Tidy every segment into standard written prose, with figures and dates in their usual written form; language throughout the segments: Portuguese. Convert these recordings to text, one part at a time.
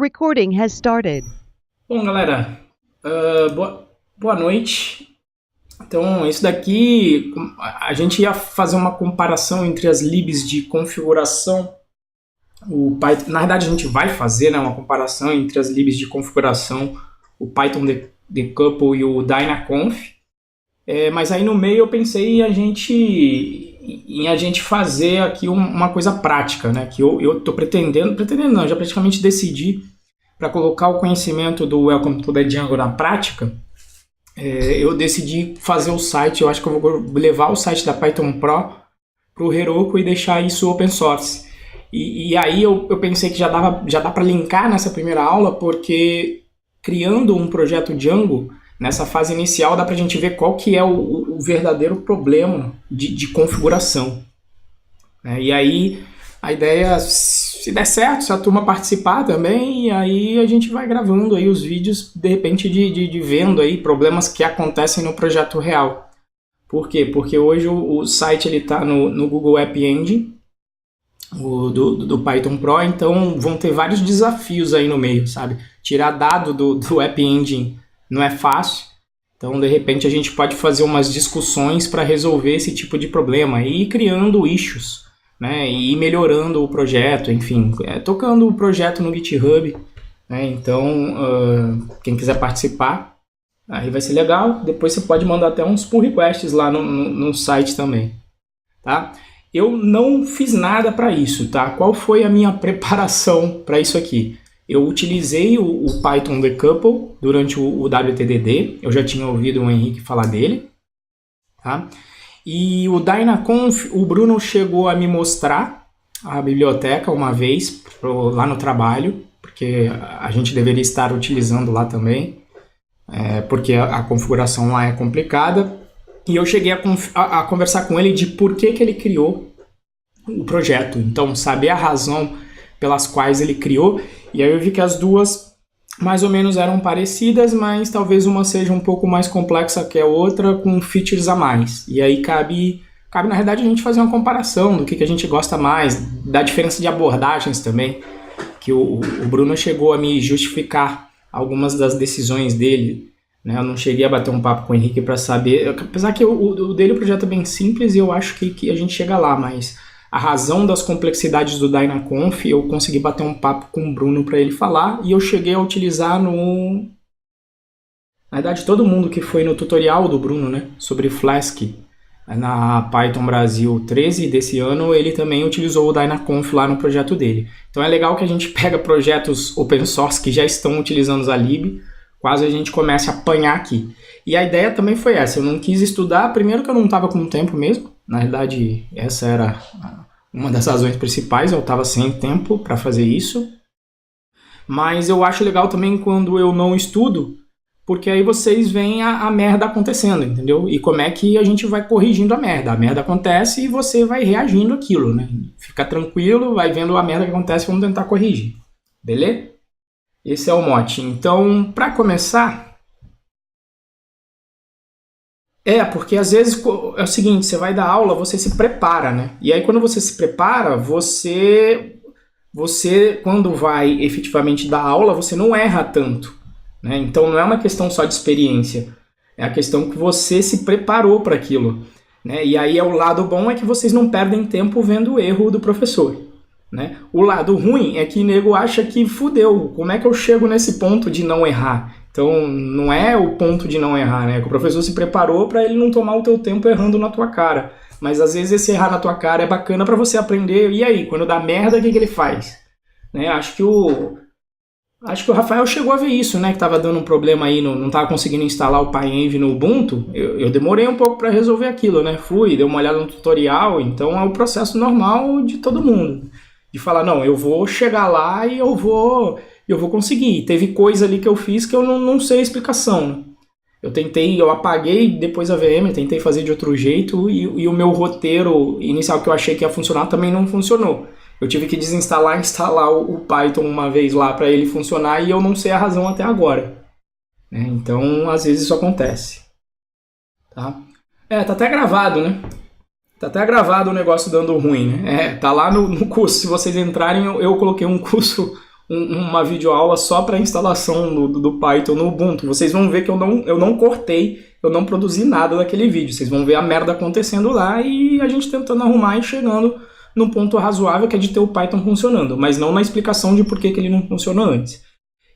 Recording has started. Bom, galera, boa noite. Então, isso daqui, a gente ia fazer uma comparação entre as libs de configuração. Na verdade, a gente vai fazer, né, uma comparação entre as libs de configuração, o Python Decouple e o Dynaconf. Mas aí no meio eu pensei em a gente fazer aqui uma coisa prática, né? Que eu estou pretendendo não, já praticamente decidi para colocar o conhecimento do Welcome to the Django na prática. Eu decidi fazer o site, eu acho que eu vou levar o site da Python Pro para o Heroku e deixar isso open source. E aí eu pensei que já dá para linkar nessa primeira aula, porque criando um projeto Django, nessa fase inicial dá para a gente ver qual que é o verdadeiro problema de configuração. E aí a ideia, se der certo, se a turma participar também, e aí a gente vai gravando aí os vídeos, de repente de vendo aí problemas que acontecem no projeto real. Por quê? Porque hoje o site está no Google App Engine, do Python Pro, então vão ter vários desafios aí no meio, sabe? Tirar dado do App Engine não é fácil, então de repente a gente pode fazer umas discussões para resolver esse tipo de problema e ir criando issues, né, e ir melhorando o projeto, enfim, tocando o projeto no GitHub, né, então quem quiser participar, aí vai ser legal, depois você pode mandar até uns pull requests lá no site também, tá? Eu não fiz nada para isso, tá? Qual foi a minha preparação para isso aqui? Eu utilizei o Python Decouple durante o WTDD, eu já tinha ouvido o Henrique falar dele, tá? E o Dynaconf, o Bruno chegou a me mostrar a biblioteca uma vez lá no trabalho, porque a gente deveria estar utilizando lá também, porque a configuração lá é complicada. E eu cheguei a conversar com ele de por que ele criou o projeto. Então, saber a razão pelas quais ele criou. E aí eu vi que as duas mais ou menos eram parecidas, mas talvez uma seja um pouco mais complexa que a outra, com features a mais. E aí cabe na verdade, a gente fazer uma comparação do que a gente gosta mais, da diferença de abordagens também, que o Bruno chegou a me justificar algumas das decisões dele, né? Eu não cheguei a bater um papo com o Henrique para saber, apesar que o dele, o projeto é bem simples e eu acho que a gente chega lá, mas a razão das complexidades do Dynaconf, eu consegui bater um papo com o Bruno para ele falar, e eu cheguei a utilizar na verdade, todo mundo que foi no tutorial do Bruno, né, sobre Flask, na Python Brasil 13 desse ano, ele também utilizou o Dynaconf lá no projeto dele. Então é legal que a gente pega projetos open source que já estão utilizando a lib, quase a gente comece a apanhar aqui. E a ideia também foi essa, eu não quis estudar, primeiro que eu não estava com tempo mesmo, na verdade essa era uma das razões principais, eu estava sem tempo para fazer isso, mas eu acho legal também quando eu não estudo, porque aí vocês veem a merda acontecendo, entendeu? E como é que a gente vai corrigindo a merda acontece e você vai reagindo àquilo, né? Fica tranquilo, vai vendo a merda que acontece e vamos tentar corrigir, beleza? Esse é o mote. Então, para começar, porque às vezes é o seguinte, você vai dar aula, você se prepara, né? E aí quando você se prepara, você quando vai efetivamente dar aula, você não erra tanto, né? Então não é uma questão só de experiência, é a questão que você se preparou para aquilo, né? E aí o lado bom é que vocês não perdem tempo vendo o erro do professor, né? O lado ruim é que o nego acha que fudeu, como é que eu chego nesse ponto de não errar? Então, não é o ponto de não errar, né? Que o professor se preparou para ele não tomar o teu tempo errando na tua cara. Mas, às vezes, esse errar na tua cara é bacana para você aprender. E aí, quando dá merda, o que ele faz? Né? Acho que o Rafael chegou a ver isso, né? Que tava dando um problema aí, não tava conseguindo instalar o PyEnv no Ubuntu. Eu demorei um pouco para resolver aquilo, né? Dei uma olhada no tutorial. Então, é o processo normal de todo mundo. De falar, não, eu vou chegar lá e eu vou conseguir. Teve coisa ali que eu fiz que eu não sei a explicação, né? Eu apaguei depois a VM, tentei fazer de outro jeito e o meu roteiro inicial que eu achei que ia funcionar também não funcionou. Eu tive que desinstalar e instalar o Python uma vez lá para ele funcionar e eu não sei a razão até agora, né? Então, às vezes isso acontece. Tá? Tá até gravado, né? Tá até gravado o negócio dando ruim, né? Tá lá no curso. Se vocês entrarem, eu coloquei um curso uma videoaula só para instalação do Python no Ubuntu. Vocês vão ver que eu não cortei, eu não produzi nada daquele vídeo. Vocês vão ver a merda acontecendo lá e a gente tentando arrumar e chegando num ponto razoável que é de ter o Python funcionando, mas não na explicação de por que ele não funcionou antes.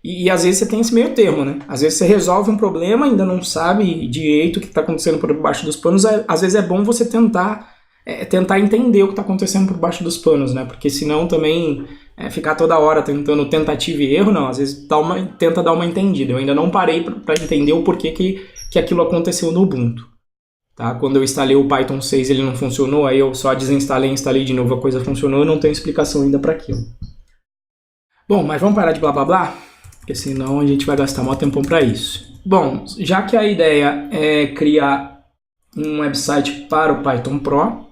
E às vezes você tem esse meio termo, né? Às vezes você resolve um problema, ainda não sabe direito o que está acontecendo por baixo dos panos. Às vezes é bom você tentar entender o que está acontecendo por baixo dos panos, né? Porque senão também ficar toda hora tentando tentativa e erro, não. Às vezes tenta dar uma entendida. Eu ainda não parei para entender o porquê que aquilo aconteceu no Ubuntu. Tá? Quando eu instalei o Python 6 ele não funcionou, aí eu só desinstalei e instalei de novo, a coisa funcionou, eu não tenho explicação ainda para aquilo. Bom, mas vamos parar de blá blá blá? Porque senão a gente vai gastar maior tempão para isso. Bom, já que a ideia é criar um website para o Python Pro,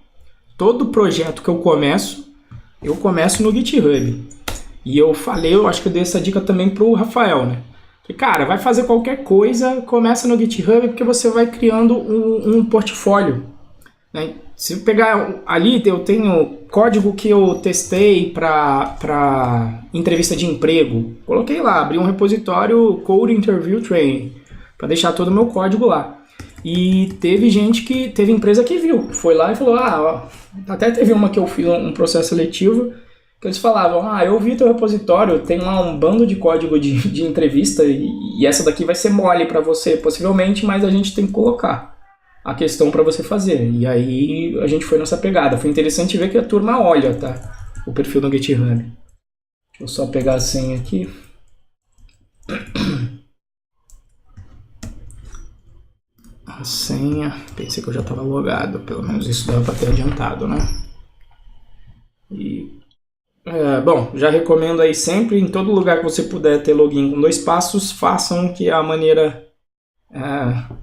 todo projeto que eu começo no GitHub. E eu acho que eu dei essa dica também pro Rafael, né? Cara, vai fazer qualquer coisa, começa no GitHub porque você vai criando um portfólio. Né? Se eu pegar ali, eu tenho código que eu testei para entrevista de emprego. Coloquei lá, abri um repositório Code Interview Training para deixar todo o meu código lá. E teve empresa que viu, foi lá e falou, até teve uma que eu fiz um processo seletivo, que eles falavam, eu vi teu repositório, tem lá um bando de código de entrevista e essa daqui vai ser mole para você, possivelmente, mas a gente tem que colocar a questão para você fazer. E aí a gente foi nessa pegada. Foi interessante ver que a turma olha, tá? O perfil no GitHub. Deixa eu só pegar a senha aqui. A senha, pensei que eu já estava logado, pelo menos isso dava para ter adiantado, né? Bom, já recomendo aí sempre, em todo lugar que você puder ter login com 2 passos, façam, que é a maneira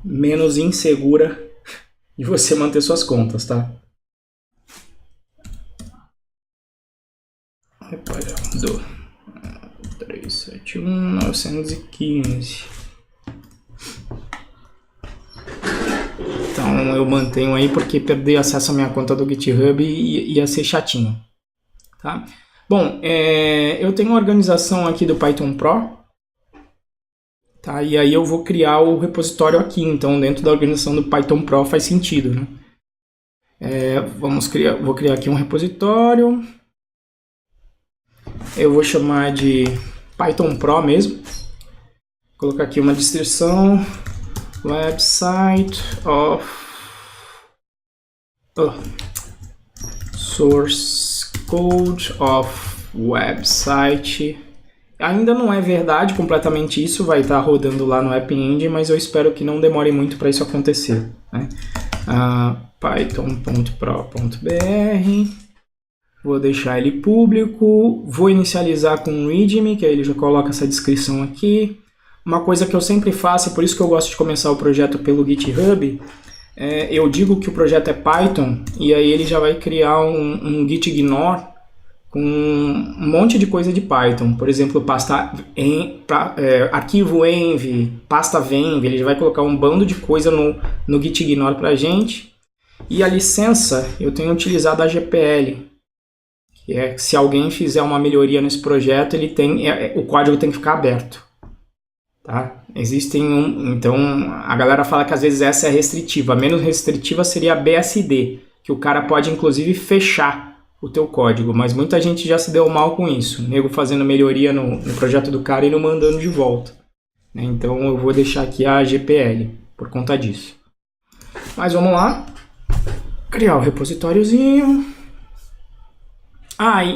menos insegura de você manter suas contas, tá? Reparando 371.915. Então eu mantenho aí porque perder acesso à minha conta do GitHub ia ser chatinho, tá? Bom, eu tenho uma organização aqui do Python Pro, tá? E aí eu vou criar o repositório aqui, então dentro da organização do Python Pro faz sentido, né? Vou criar aqui um repositório, eu vou chamar de Python Pro mesmo, vou colocar aqui uma descrição, website of source code of website. Ainda não é verdade completamente isso, vai estar rodando lá no App Engine, mas eu espero que não demore muito para isso acontecer, né? python.pro.br, vou deixar ele público, vou inicializar com um readme, que aí ele já coloca essa descrição aqui. Uma coisa que eu sempre faço, por isso que eu gosto de começar o projeto pelo GitHub, eu digo que o projeto é Python, e aí ele já vai criar um gitignore com um monte de coisa de Python. Por exemplo, arquivo env, pasta venv, ele já vai colocar um bando de coisa no gitignore pra gente. E a licença, eu tenho utilizado a GPL, que é que se alguém fizer uma melhoria nesse projeto, o código tem que ficar aberto. Tá? Então a galera fala que às vezes essa é restritiva. A menos restritiva seria a BSD, que o cara pode inclusive fechar o teu código, mas muita gente já se deu mal com isso, nego fazendo melhoria no projeto do cara e não mandando de volta, né? Então eu vou deixar aqui a GPL por conta disso. Mas vamos lá, criar o repositóriozinho.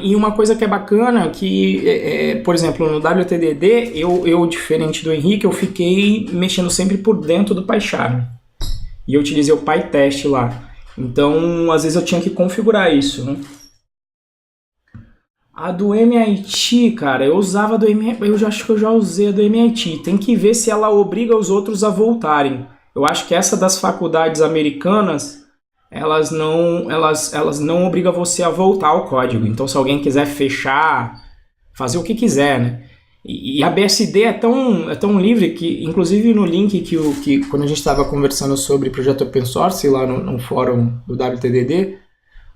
E uma coisa que é bacana, que, por exemplo, no WTDD, eu, diferente do Henrique, eu fiquei mexendo sempre por dentro do PyCharm. E eu utilizei o PyTest lá. Então, às vezes eu tinha que configurar isso, né? A do MIT, cara, eu usava do MIT, acho que eu já usei a do MIT. Tem que ver se ela obriga os outros a voltarem. Eu acho que essa das faculdades americanas, elas não obrigam você a voltar ao código. Então, se alguém quiser fechar, fazer o que quiser, né? E a BSD é tão livre que, inclusive no link quando a gente estava conversando sobre projeto open source lá no fórum do WTDD,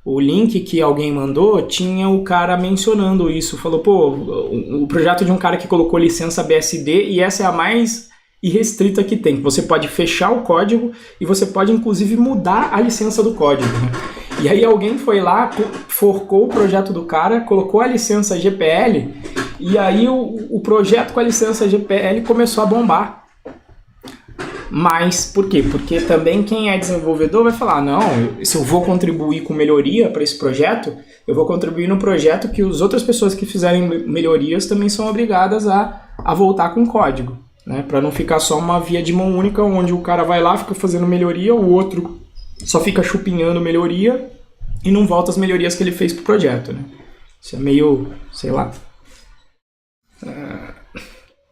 o link que alguém mandou tinha o cara mencionando isso. Falou, pô, o projeto de um cara que colocou licença BSD e essa é a mais irrestrita que tem. Você pode fechar o código e você pode inclusive mudar a licença do código. Né? E aí alguém foi lá, forcou o projeto do cara, colocou a licença GPL e aí o projeto com a licença GPL começou a bombar. Mas por quê? Porque também quem é desenvolvedor vai falar, não, se eu vou contribuir com melhoria para esse projeto, eu vou contribuir no projeto que as outras pessoas que fizerem melhorias também são obrigadas a voltar com código, né? Para não ficar só uma via de mão única, onde o cara vai lá, fica fazendo melhoria, o outro só fica chupinhando melhoria e não volta as melhorias que ele fez pro projeto, né? Isso é meio, sei lá...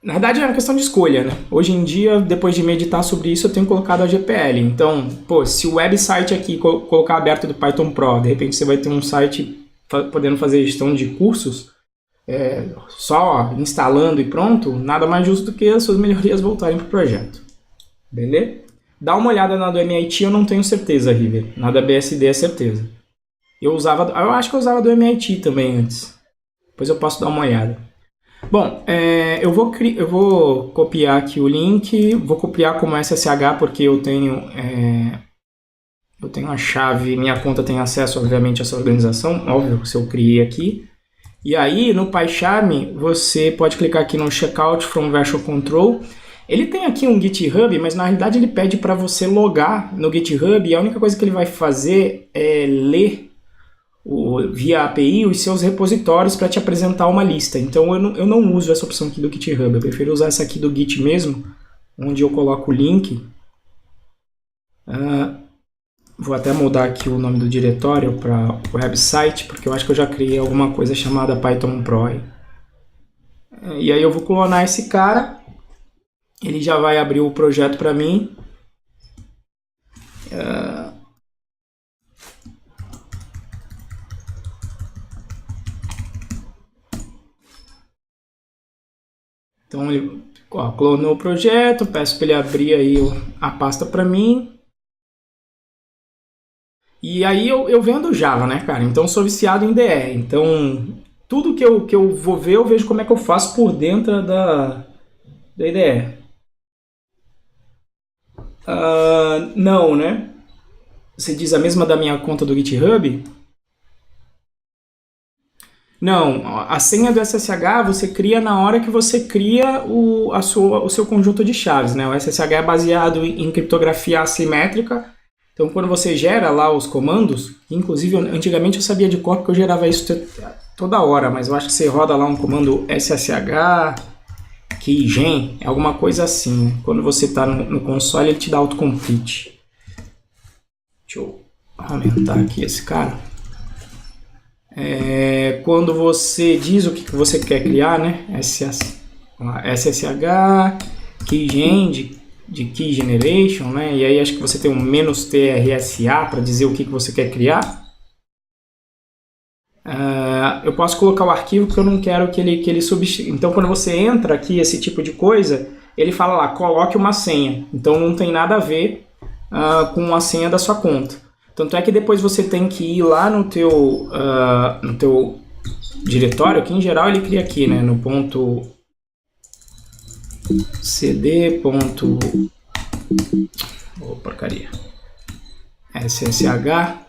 Na verdade é uma questão de escolha, né? Hoje em dia, depois de meditar sobre isso, eu tenho colocado a GPL. Então, pô, se o website aqui colocar aberto do Python Pro, de repente você vai ter um site podendo fazer gestão de cursos, só instalando e pronto, nada mais justo do que as suas melhorias voltarem para o projeto. Beleza? Dá uma olhada na do MIT, eu não tenho certeza, River. Na da BSD é certeza. Eu acho que eu usava do MIT também antes. Depois eu posso dar uma olhada. Bom, eu vou copiar aqui o link, vou copiar como SSH porque eu tenho a chave, minha conta tem acesso, obviamente, a essa organização, óbvio, se eu criei aqui. E aí, no PyCharm, você pode clicar aqui no Checkout from Version Control. Ele tem aqui um GitHub, mas na realidade ele pede para você logar no GitHub e a única coisa que ele vai fazer é ler via API os seus repositórios para te apresentar uma lista. Então eu não uso essa opção aqui do GitHub, eu prefiro usar essa aqui do Git mesmo, onde eu coloco o link. Vou até mudar aqui o nome do diretório para o website, porque eu acho que eu já criei alguma coisa chamada Python Pro. E aí eu vou clonar esse cara, ele já vai abrir o projeto para mim. Então ele clonou o projeto, peço para ele abrir aí a pasta para mim. E aí eu vendo Java, né, cara? Então eu sou viciado em DE. Então tudo que eu vou ver, eu vejo como é que eu faço por dentro da IDE. Não, né? Você diz a mesma da minha conta do GitHub? Não, a senha do SSH você cria na hora que você cria o seu conjunto de chaves, né? O SSH é baseado em criptografia assimétrica, então quando você gera lá os comandos, inclusive antigamente eu sabia de cor porque eu gerava isso toda hora, mas eu acho que você roda lá um comando SSH, keygen, é alguma coisa assim, né? Quando você está no console ele te dá autocomplete. Deixa eu aumentar aqui esse cara. Quando você diz o que você quer criar, né? SSH, keygen de key generation, né? E aí acho que você tem um "-trsa" para dizer o que você quer criar. Eu posso colocar o arquivo porque eu não quero que ele substitua. Então quando você entra aqui, esse tipo de coisa, ele fala lá, coloque uma senha. Então não tem nada a ver com a senha da sua conta. Tanto é que depois você tem que ir lá no teu diretório, que em geral ele cria aqui, né, no ponto cd. Porcaria. SSH.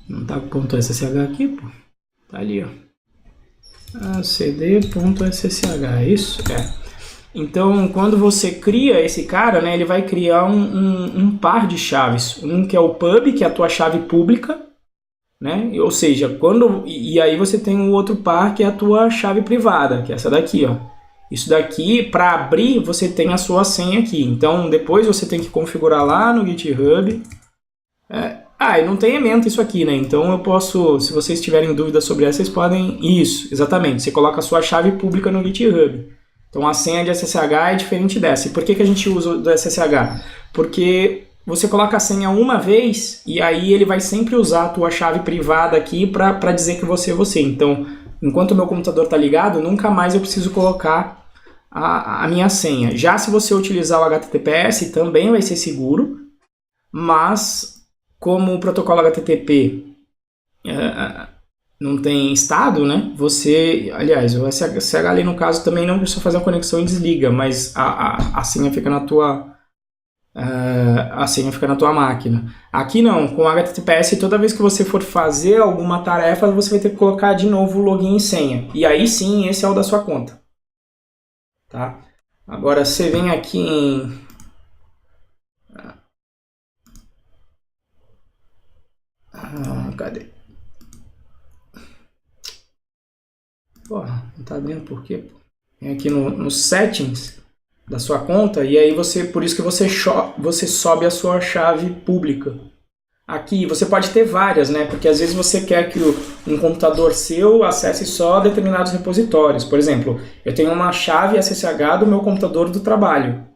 Não tá com ponto .ssh aqui, pô. Tá ali, ó. cd.ssh, é isso? Então, quando você cria esse cara, né, ele vai criar um par de chaves. Um que é o pub, que é a tua chave pública, né? Ou seja, e aí você tem um outro par que é a tua chave privada, que é essa daqui, ó. Isso daqui, para abrir, você tem a sua senha aqui. Então, depois você tem que configurar lá no GitHub. E não tem ementa isso aqui, né? Então eu posso, se vocês tiverem dúvidas sobre essa, vocês podem... Isso, exatamente. Você coloca a sua chave pública no GitHub. Então a senha de SSH é diferente dessa. E por que a gente usa do SSH? Porque você coloca a senha uma vez e aí ele vai sempre usar a tua chave privada aqui para dizer que você é você. Então, enquanto o meu computador está ligado, nunca mais eu preciso colocar a minha senha. Já se você utilizar o HTTPS, também vai ser seguro, mas como o protocolo HTTP não tem estado, né? Aliás, o SSH ali no caso também não precisa fazer a conexão e desliga, mas a senha fica na tua máquina. Aqui não, com o HTTPS, toda vez que você for fazer alguma tarefa, você vai ter que colocar de novo o login e senha. E aí sim, esse é o da sua conta. Tá? Agora você vem aqui em cadê? Porra, não tá abrindo por quê? Vem aqui no settings da sua conta e aí por isso que você sobe a sua chave pública. Aqui você pode ter várias, né? Porque às vezes você quer que um computador seu acesse só determinados repositórios. Por exemplo, eu tenho uma chave SSH do meu computador do trabalho,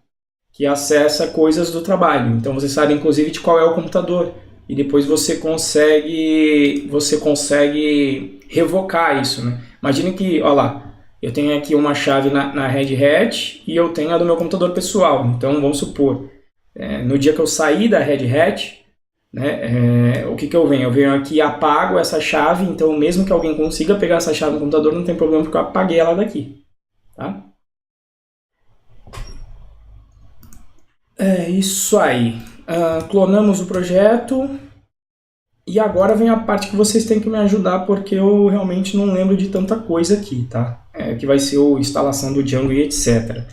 que acessa coisas do trabalho. Então você sabe inclusive de qual é o computador. E depois você consegue revocar isso, né? Imagine que, olha lá, eu tenho aqui uma chave na Red Hat e eu tenho a do meu computador pessoal. Então vamos supor, no dia que eu sair da Red Hat, né, o que eu venho? Eu venho aqui e apago essa chave, então mesmo que alguém consiga pegar essa chave no computador, não tem problema porque eu apaguei ela daqui. Tá? É isso aí. Clonamos o projeto e agora vem a parte que vocês têm que me ajudar porque eu realmente não lembro de tanta coisa aqui, tá? Que vai ser a instalação do Django e etc.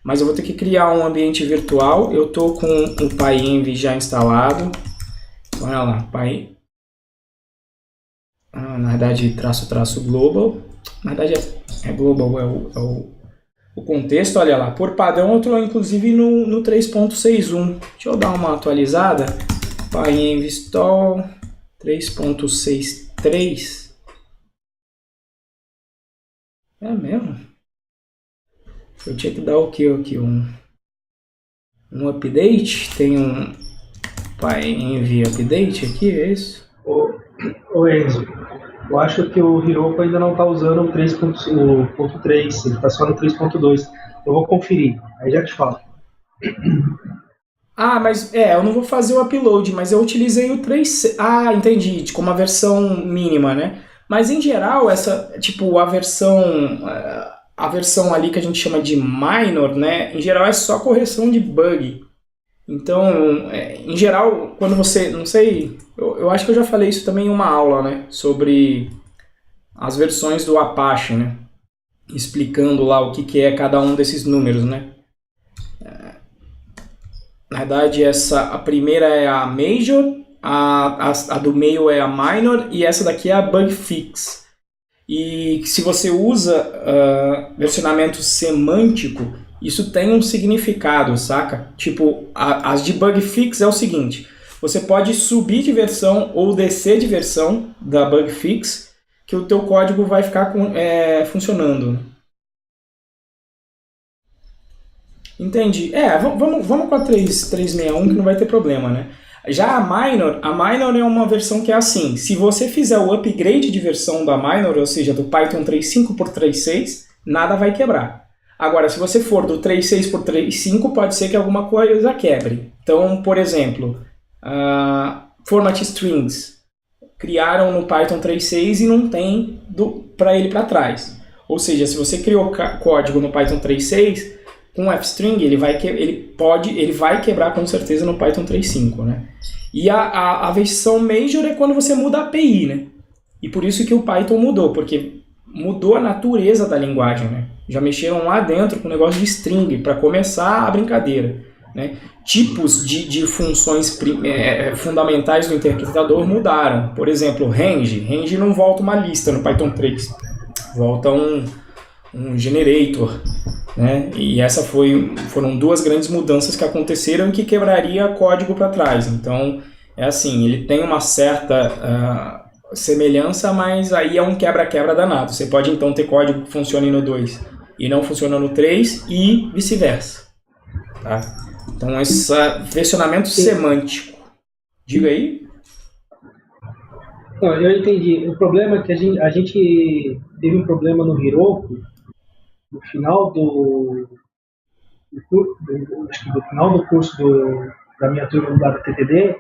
Mas eu vou ter que criar um ambiente virtual. Eu estou com o PyEnv já instalado. Olha lá, Py. Na verdade, traço global. Na verdade é global, é o contexto, olha lá. Por padrão eu estou inclusive no 3.61. Deixa eu dar uma atualizada. PyEnv install 3.63. É mesmo? Eu tinha que dar o que aqui? Um update? Tem um PyEnv update aqui, é isso? Ô Enzo, eu acho que o Hiroko ainda não está usando o 3.3, ele está só no 3.2. Eu vou conferir, aí já te falo. Mas eu não vou fazer o upload, mas eu utilizei o 3. Entendi, como a versão mínima, né? Mas em geral, a versão ali que a gente chama de minor, né? Em geral é só correção de bug. Então, em geral, quando você, não sei, eu acho que eu já falei isso também em uma aula, né? Sobre as versões do Apache, né? Explicando lá o que é cada um desses números, né? Na verdade, a primeira é a Major, a do meio é a Minor e essa daqui é a Bug Fix. E se você usa versionamento semântico, isso tem um significado, saca? Tipo, as de Bug Fix é o seguinte, você pode subir de versão ou descer de versão da Bug Fix, que o teu código vai ficar funcionando. Entendi. Vamos com a 361 que não vai ter problema, né? Já a Minor é uma versão que é assim, se você fizer o upgrade de versão da Minor, ou seja, do Python 3.5 por 3.6, nada vai quebrar. Agora, se você for do 3.6 por 3.5, pode ser que alguma coisa quebre. Então, por exemplo, format strings criaram no Python 3.6 e não tem para ele para trás. Ou seja, se você criou código no Python 3.6, com Fstring ele vai quebrar com certeza no Python 3.5, né? E a versão Major é quando você muda a API, né? E por isso que o Python mudou, porque mudou a natureza da linguagem, né? Já mexeram lá dentro com o negócio de string para começar a brincadeira, né? Tipos de funções fundamentais do interpretador mudaram. Por exemplo, range não volta uma lista no Python 3, volta um generator, né? E foram duas grandes mudanças que aconteceram e que quebraria código para trás. Então, é assim, ele tem uma certa semelhança, mas aí é um quebra-quebra danado. Você pode então ter código que funcione no 2 e não funciona no 3 e vice-versa. Tá? Então, esse versionamento semântico. Diga aí. Não, eu entendi. O problema é que a gente teve um problema no Hiroko no final acho que do final do curso da minha turma da TTD,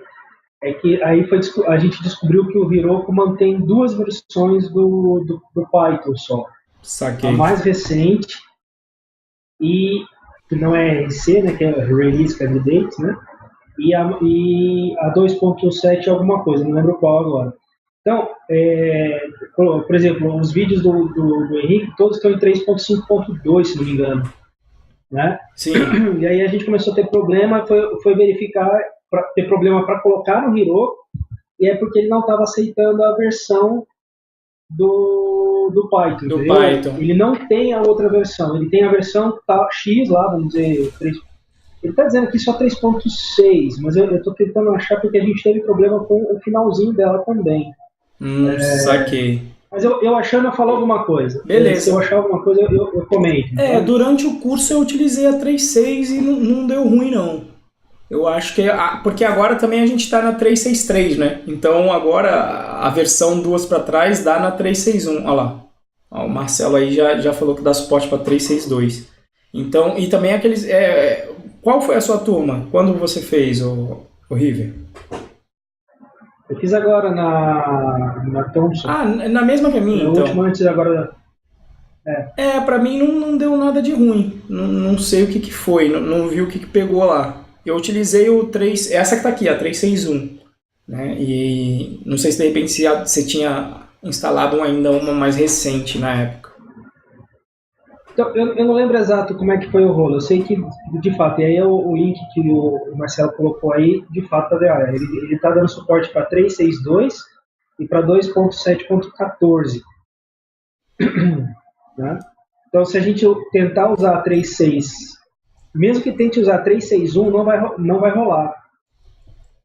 é que aí a gente descobriu que o Heroku mantém duas versões do Python só. A Saquei. mais recente, e que não é RC, né, que é Release Candidate, né, e a 2.7 alguma coisa, não lembro qual agora. Então, por exemplo, os vídeos do Henrique, todos estão em 3.5.2, se não me engano. Né? Sim. E aí a gente começou a ter problema, foi verificar, ter problema para colocar no Heroku, e é porque ele não estava aceitando a versão do Python. Do Entendeu? Python. Ele não tem a outra versão, ele tem a versão X lá, vamos dizer, 3. Ele está dizendo aqui só 3.6, mas eu estou tentando achar porque a gente teve problema com o finalzinho dela também. Saquei. Mas eu achando, eu falo alguma coisa. Beleza. Se eu achar alguma coisa, eu comento. Então. Durante o curso eu utilizei a 3.6 e não deu ruim, não. Eu acho que... Porque agora também a gente está na 3.6.3, né? Então agora a versão 2 para trás dá na 3.6.1. Olha lá. Ó, o Marcelo aí já falou que dá suporte para 3.6.2. Então, e também aqueles... qual foi a sua turma? Quando você fez, o River? Eu fiz agora na Thompson. Na mesma que a minha, então. Última antes agora. Pra mim não deu nada de ruim. Não sei o que foi, não vi o que pegou lá. Eu utilizei o 3... Essa que tá aqui, a 3.6.1. Né? E não sei se de repente você tinha instalado ainda uma mais recente na época. Então, eu não lembro exato como é que foi o rolo. Eu sei que, de fato, e aí o link que o Marcelo colocou aí, de fato, ele está dando suporte para 3.6.2 e para 2.7.14. Né? Então, se a gente tentar usar 3.6, mesmo que tente usar 3.6.1, não vai rolar.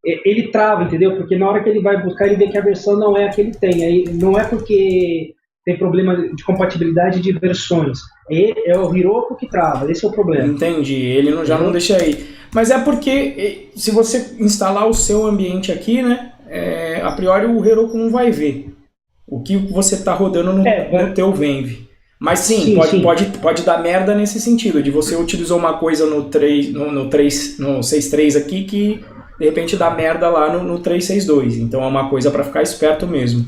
Ele trava, entendeu? Porque na hora que ele vai buscar, ele vê que a versão não é a que ele tem. Aí, não é porque tem problema de compatibilidade de versões. É o Heroku que trava, esse é o problema. Entendi, ele já não deixa aí. Mas é porque se você instalar o seu ambiente aqui, né, a priori o Heroku não vai ver o que você está rodando no teu Venv. Mas sim, pode dar merda nesse sentido, de você utilizou uma coisa no 6.3 aqui que de repente dá merda lá no 3.6.2. Então é uma coisa para ficar esperto mesmo.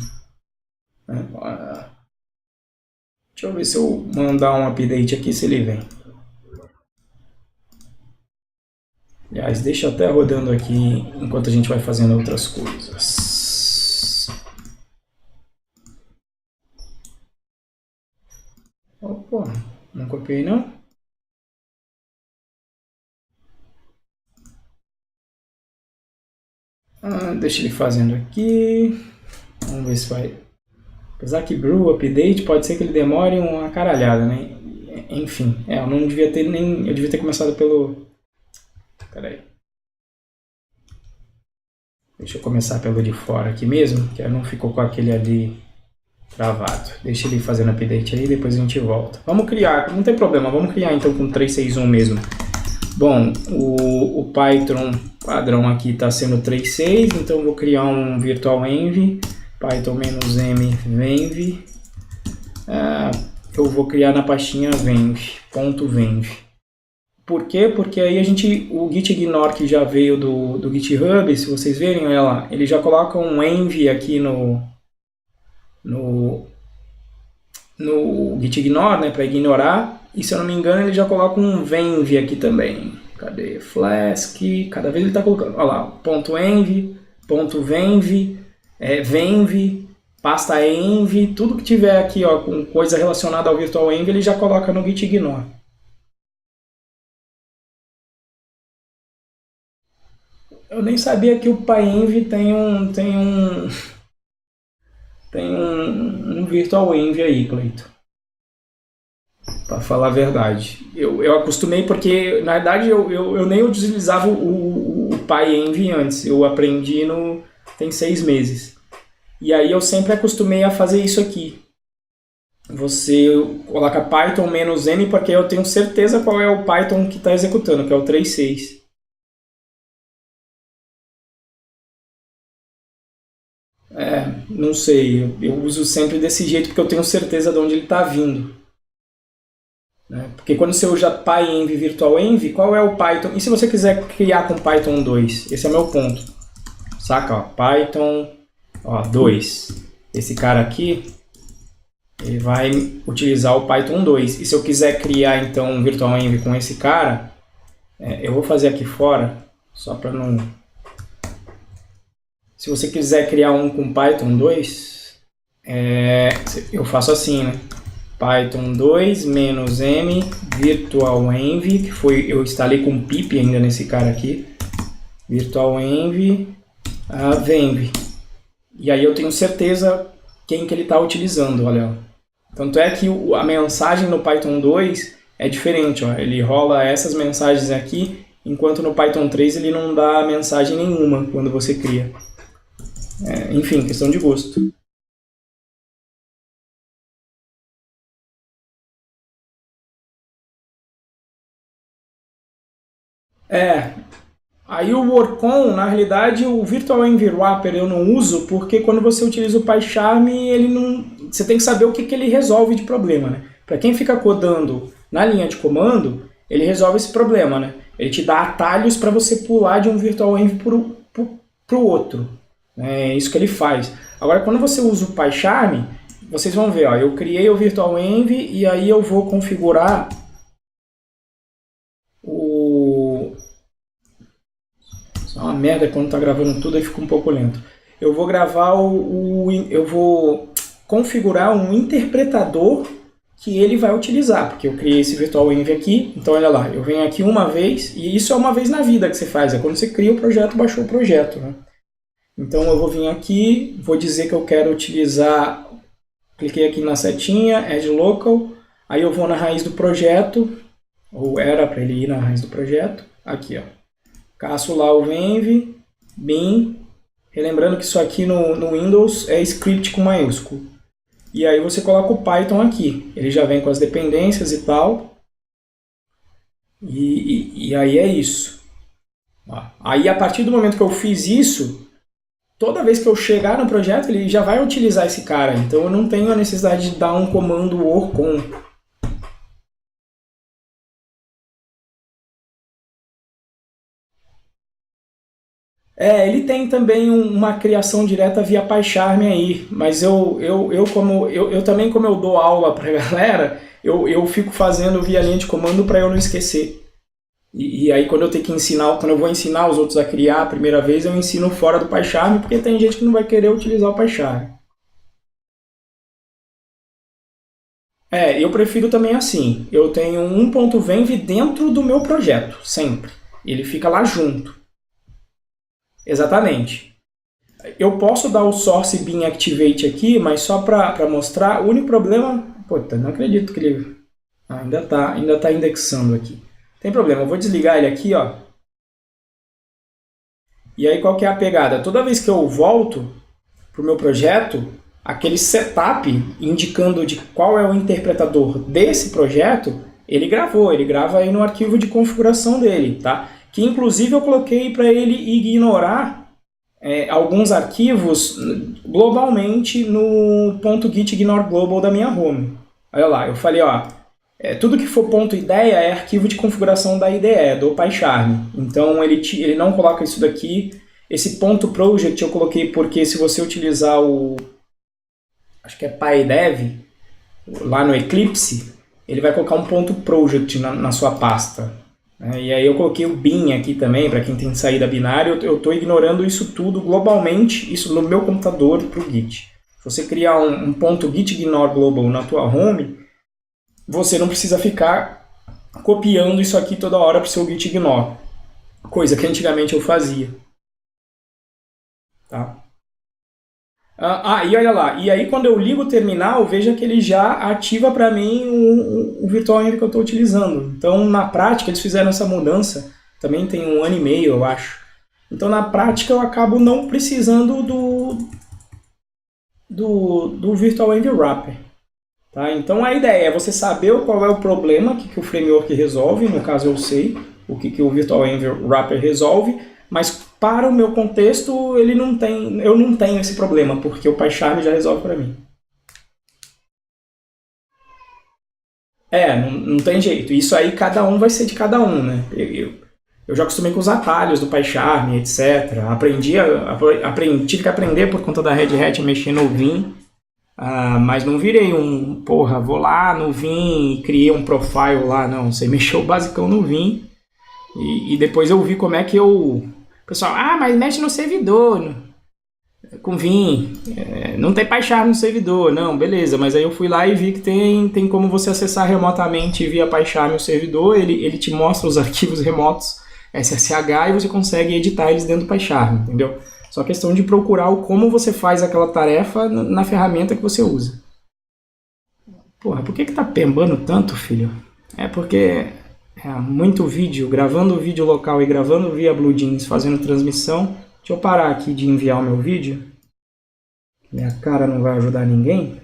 Deixa eu ver se eu mandar um update aqui, se ele vem. Aliás, deixa até rodando aqui enquanto a gente vai fazendo outras coisas. Opa, não copiei não? Deixa ele fazendo aqui. Vamos ver se vai... Apesar que Brew Update pode ser que ele demore uma caralhada, né? Enfim, eu não devia ter nem... Eu devia ter começado pelo... Peraí. Deixa eu começar pelo de fora aqui mesmo, que não ficou com aquele ali travado. Deixa ele fazendo update aí, depois a gente volta. Vamos criar, não tem problema, vamos criar então com 3.6.1 mesmo. Bom, o Python padrão aqui está sendo 3.6, então eu vou criar um virtual env, python-m venv. Eu vou criar na pastinha venv.venv. Por quê? Porque aí o gitignore que já veio do GitHub, se vocês verem, olha lá, ele já coloca um env aqui no gitignore, né, para ignorar, e se eu não me engano ele já coloca um venv aqui também. Cadê? Flask, cada vez ele está colocando, olha lá, .env, .venv, venv, pasta env, tudo que tiver aqui ó, com coisa relacionada ao virtual env ele já coloca no gitignore. Eu nem sabia que o PyEnv tem um virtual env aí, Cleito. Para falar a verdade. Eu acostumei porque, na verdade, eu nem utilizava o PyEnv antes. Eu aprendi tem 6 meses. E aí eu sempre acostumei a fazer isso aqui. Você coloca Python-M porque eu tenho certeza qual é o Python que está executando, que é o 3.6. Não sei, eu uso sempre desse jeito porque eu tenho certeza de onde ele está vindo. né? Porque quando você usa PyEnv e VirtualEnv, qual é o Python? E se você quiser criar com Python 2? Esse é o meu ponto. Saca? Ó, Python 2. Esse cara aqui, ele vai utilizar o Python 2. E se eu quiser criar então um VirtualEnv com esse cara, eu vou fazer aqui fora, só para não... Se você quiser criar um com Python 2, eu faço assim, né? Python 2 -m virtualenv, que foi, eu instalei com pip ainda nesse cara aqui, virtualenv venv. E aí eu tenho certeza quem que ele está utilizando, olha. Tanto é que a mensagem no Python 2 é diferente, ó. Ele rola essas mensagens aqui, enquanto no Python 3 ele não dá mensagem nenhuma quando você cria. Enfim, questão de gosto. Aí o Workon, na realidade, o VirtualEnv Wrapper eu não uso, porque quando você utiliza o PyCharm, ele não... Você tem que saber o que ele resolve de problema, né? Para quem fica codando na linha de comando, ele resolve esse problema, né? Ele te dá atalhos para você pular de um VirtualEnv para o outro. É isso que ele faz. Agora, quando você usa o PyCharm, vocês vão ver, ó, eu criei o VirtualEnv e aí eu vou configurar é uma merda quando tá gravando tudo, aí fica um pouco lento. Eu vou gravar eu vou configurar um interpretador que ele vai utilizar, porque eu criei esse VirtualEnv aqui, então olha lá, eu venho aqui uma vez, e isso é uma vez na vida que você faz, é quando você cria o projeto, baixou o projeto, né? Então eu vou vir aqui, vou dizer que eu quero utilizar, cliquei aqui na setinha, Add Local, aí eu vou na raiz do projeto, ou era para ele ir na raiz do projeto, aqui ó. Caço lá o venv, bin, relembrando que isso aqui no Windows é script com maiúsculo. E aí você coloca o Python aqui, ele já vem com as dependências e tal. E aí é isso. Aí a partir do momento que eu fiz isso, toda vez que eu chegar no projeto ele já vai utilizar esse cara. Então eu não tenho a necessidade de dar um comando workon. Ele tem também uma criação direta via PyCharm aí, mas eu também, como eu dou aula para a galera, eu fico fazendo via linha de comando para eu não esquecer. E aí quando eu vou ensinar os outros a criar a primeira vez, eu ensino fora do PyCharm, porque tem gente que não vai querer utilizar o PyCharm. Eu prefiro também assim, eu tenho um .venv dentro do meu projeto, sempre. Ele fica lá junto. Exatamente. Eu posso dar o source bin activate aqui, mas só para mostrar. O único problema... Puta, não acredito que ele... ainda tá indexando aqui. Tem problema, eu vou desligar ele aqui, ó. E aí qual que é a pegada? Toda vez que eu volto para o meu projeto, aquele setup indicando de qual é o interpretador desse projeto, ele grava aí no arquivo de configuração dele, tá? Que inclusive eu coloquei para ele ignorar alguns arquivos globalmente no .git ignore global da minha home. Olha lá, eu falei, ó, tudo que for .ideia é arquivo de configuração da IDE, do PyCharm. Então ele não coloca isso daqui. Esse .project eu coloquei porque se você utilizar acho que é PyDev, lá no Eclipse, ele vai colocar um .project na sua pasta. E aí eu coloquei o bin aqui também, para quem tem saída binária, eu estou ignorando isso tudo globalmente, isso no meu computador para o Git. Se você criar um .git ignore global na tua home, você não precisa ficar copiando isso aqui toda hora para o seu Git ignore, coisa que antigamente eu fazia. Tá? E olha lá, e aí quando eu ligo o terminal, veja que ele já ativa para mim o VirtualEnv que eu estou utilizando. Então, na prática, eles fizeram essa mudança, também tem 1 ano e meio, eu acho. Então, na prática, eu acabo não precisando do VirtualEnv Wrapper. Tá? Então, a ideia é você saber qual é o problema que o framework resolve, no caso eu sei o que o VirtualEnv Wrapper resolve, mas para o meu contexto eu não tenho esse problema, porque o PyCharm já resolve para mim. Não tem jeito. Isso aí cada um vai ser de cada um, né? Eu já acostumei com os atalhos do PyCharm, etc. Tive que aprender por conta da Red Hat a mexer no Vim, mas não virei vou lá no Vim e criei um profile lá, não. Você mexeu o basicão no Vim e depois eu vi como é que o pessoal, mas mexe no servidor, com Vim, não tem PyCharm no servidor, não, beleza, mas aí eu fui lá e vi que tem como você acessar remotamente via PyCharm o servidor, ele te mostra os arquivos remotos SSH e você consegue editar eles dentro do PyCharm, entendeu? Só questão de procurar como você faz aquela tarefa na ferramenta que você usa. Porra, por que tá pembando tanto, filho? É porque muito vídeo, gravando vídeo local e gravando via BlueJeans, fazendo transmissão. Deixa eu parar aqui de enviar o meu vídeo. Minha cara não vai ajudar ninguém.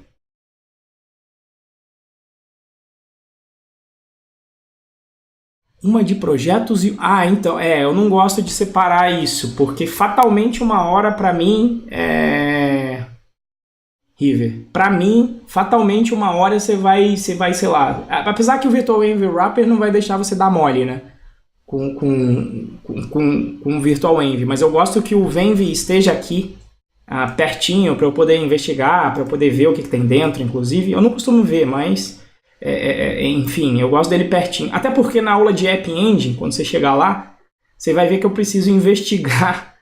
Uma de projetos e... então, eu não gosto de separar isso, porque fatalmente uma hora pra mim River. Pra mim, fatalmente uma hora você vai, sei lá... Apesar que o Virtual Env Wrapper não vai deixar você dar mole, né? Com o Virtual Env, mas eu gosto que o Venv esteja aqui pertinho para eu poder investigar, para eu poder ver o que tem dentro, inclusive. Eu não costumo ver, mas enfim, eu gosto dele pertinho. Até porque na aula de App Engine, quando você chegar lá, você vai ver que eu preciso investigar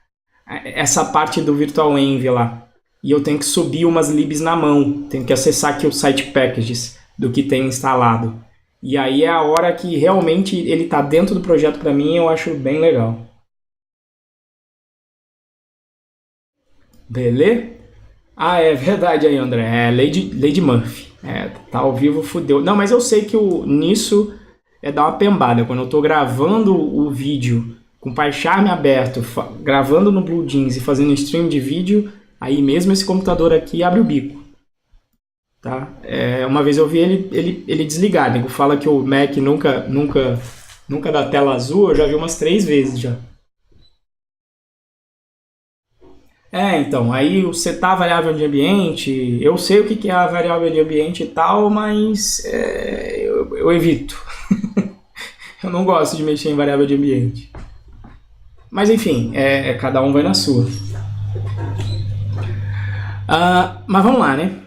essa parte do Virtual Env lá. E eu tenho que subir umas libs na mão, tenho que acessar aqui o site packages do que tem instalado. E aí é a hora que realmente ele está dentro do projeto para mim, eu acho bem legal. Beleza? É verdade aí, André. É Lady Murphy. Tá ao vivo, fudeu. Não, mas eu sei que nisso dar uma pembada. Quando eu tô gravando o vídeo com o PyCharm aberto, gravando no BlueJeans e fazendo stream de vídeo, aí mesmo esse computador aqui abre o bico. Tá? Uma vez eu vi ele desligar. Nego fala que o Mac nunca dá tela azul, eu já vi umas 3 vezes já. Então, aí o setar a variável de ambiente, eu sei o que é a variável de ambiente e tal, mas eu evito. Eu não gosto de mexer em variável de ambiente. Mas enfim, cada um vai na sua. Mas vamos lá, né?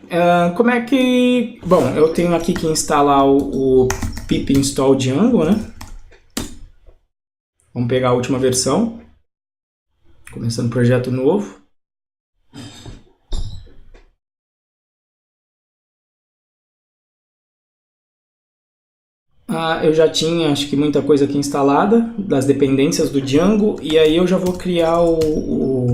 Como é que... Bom, eu tenho aqui que instalar o pip install Django, né? Vamos pegar a última versão. Começando um projeto novo. Eu já tinha, acho que muita coisa aqui instalada, das dependências do Django, e aí eu já vou criar o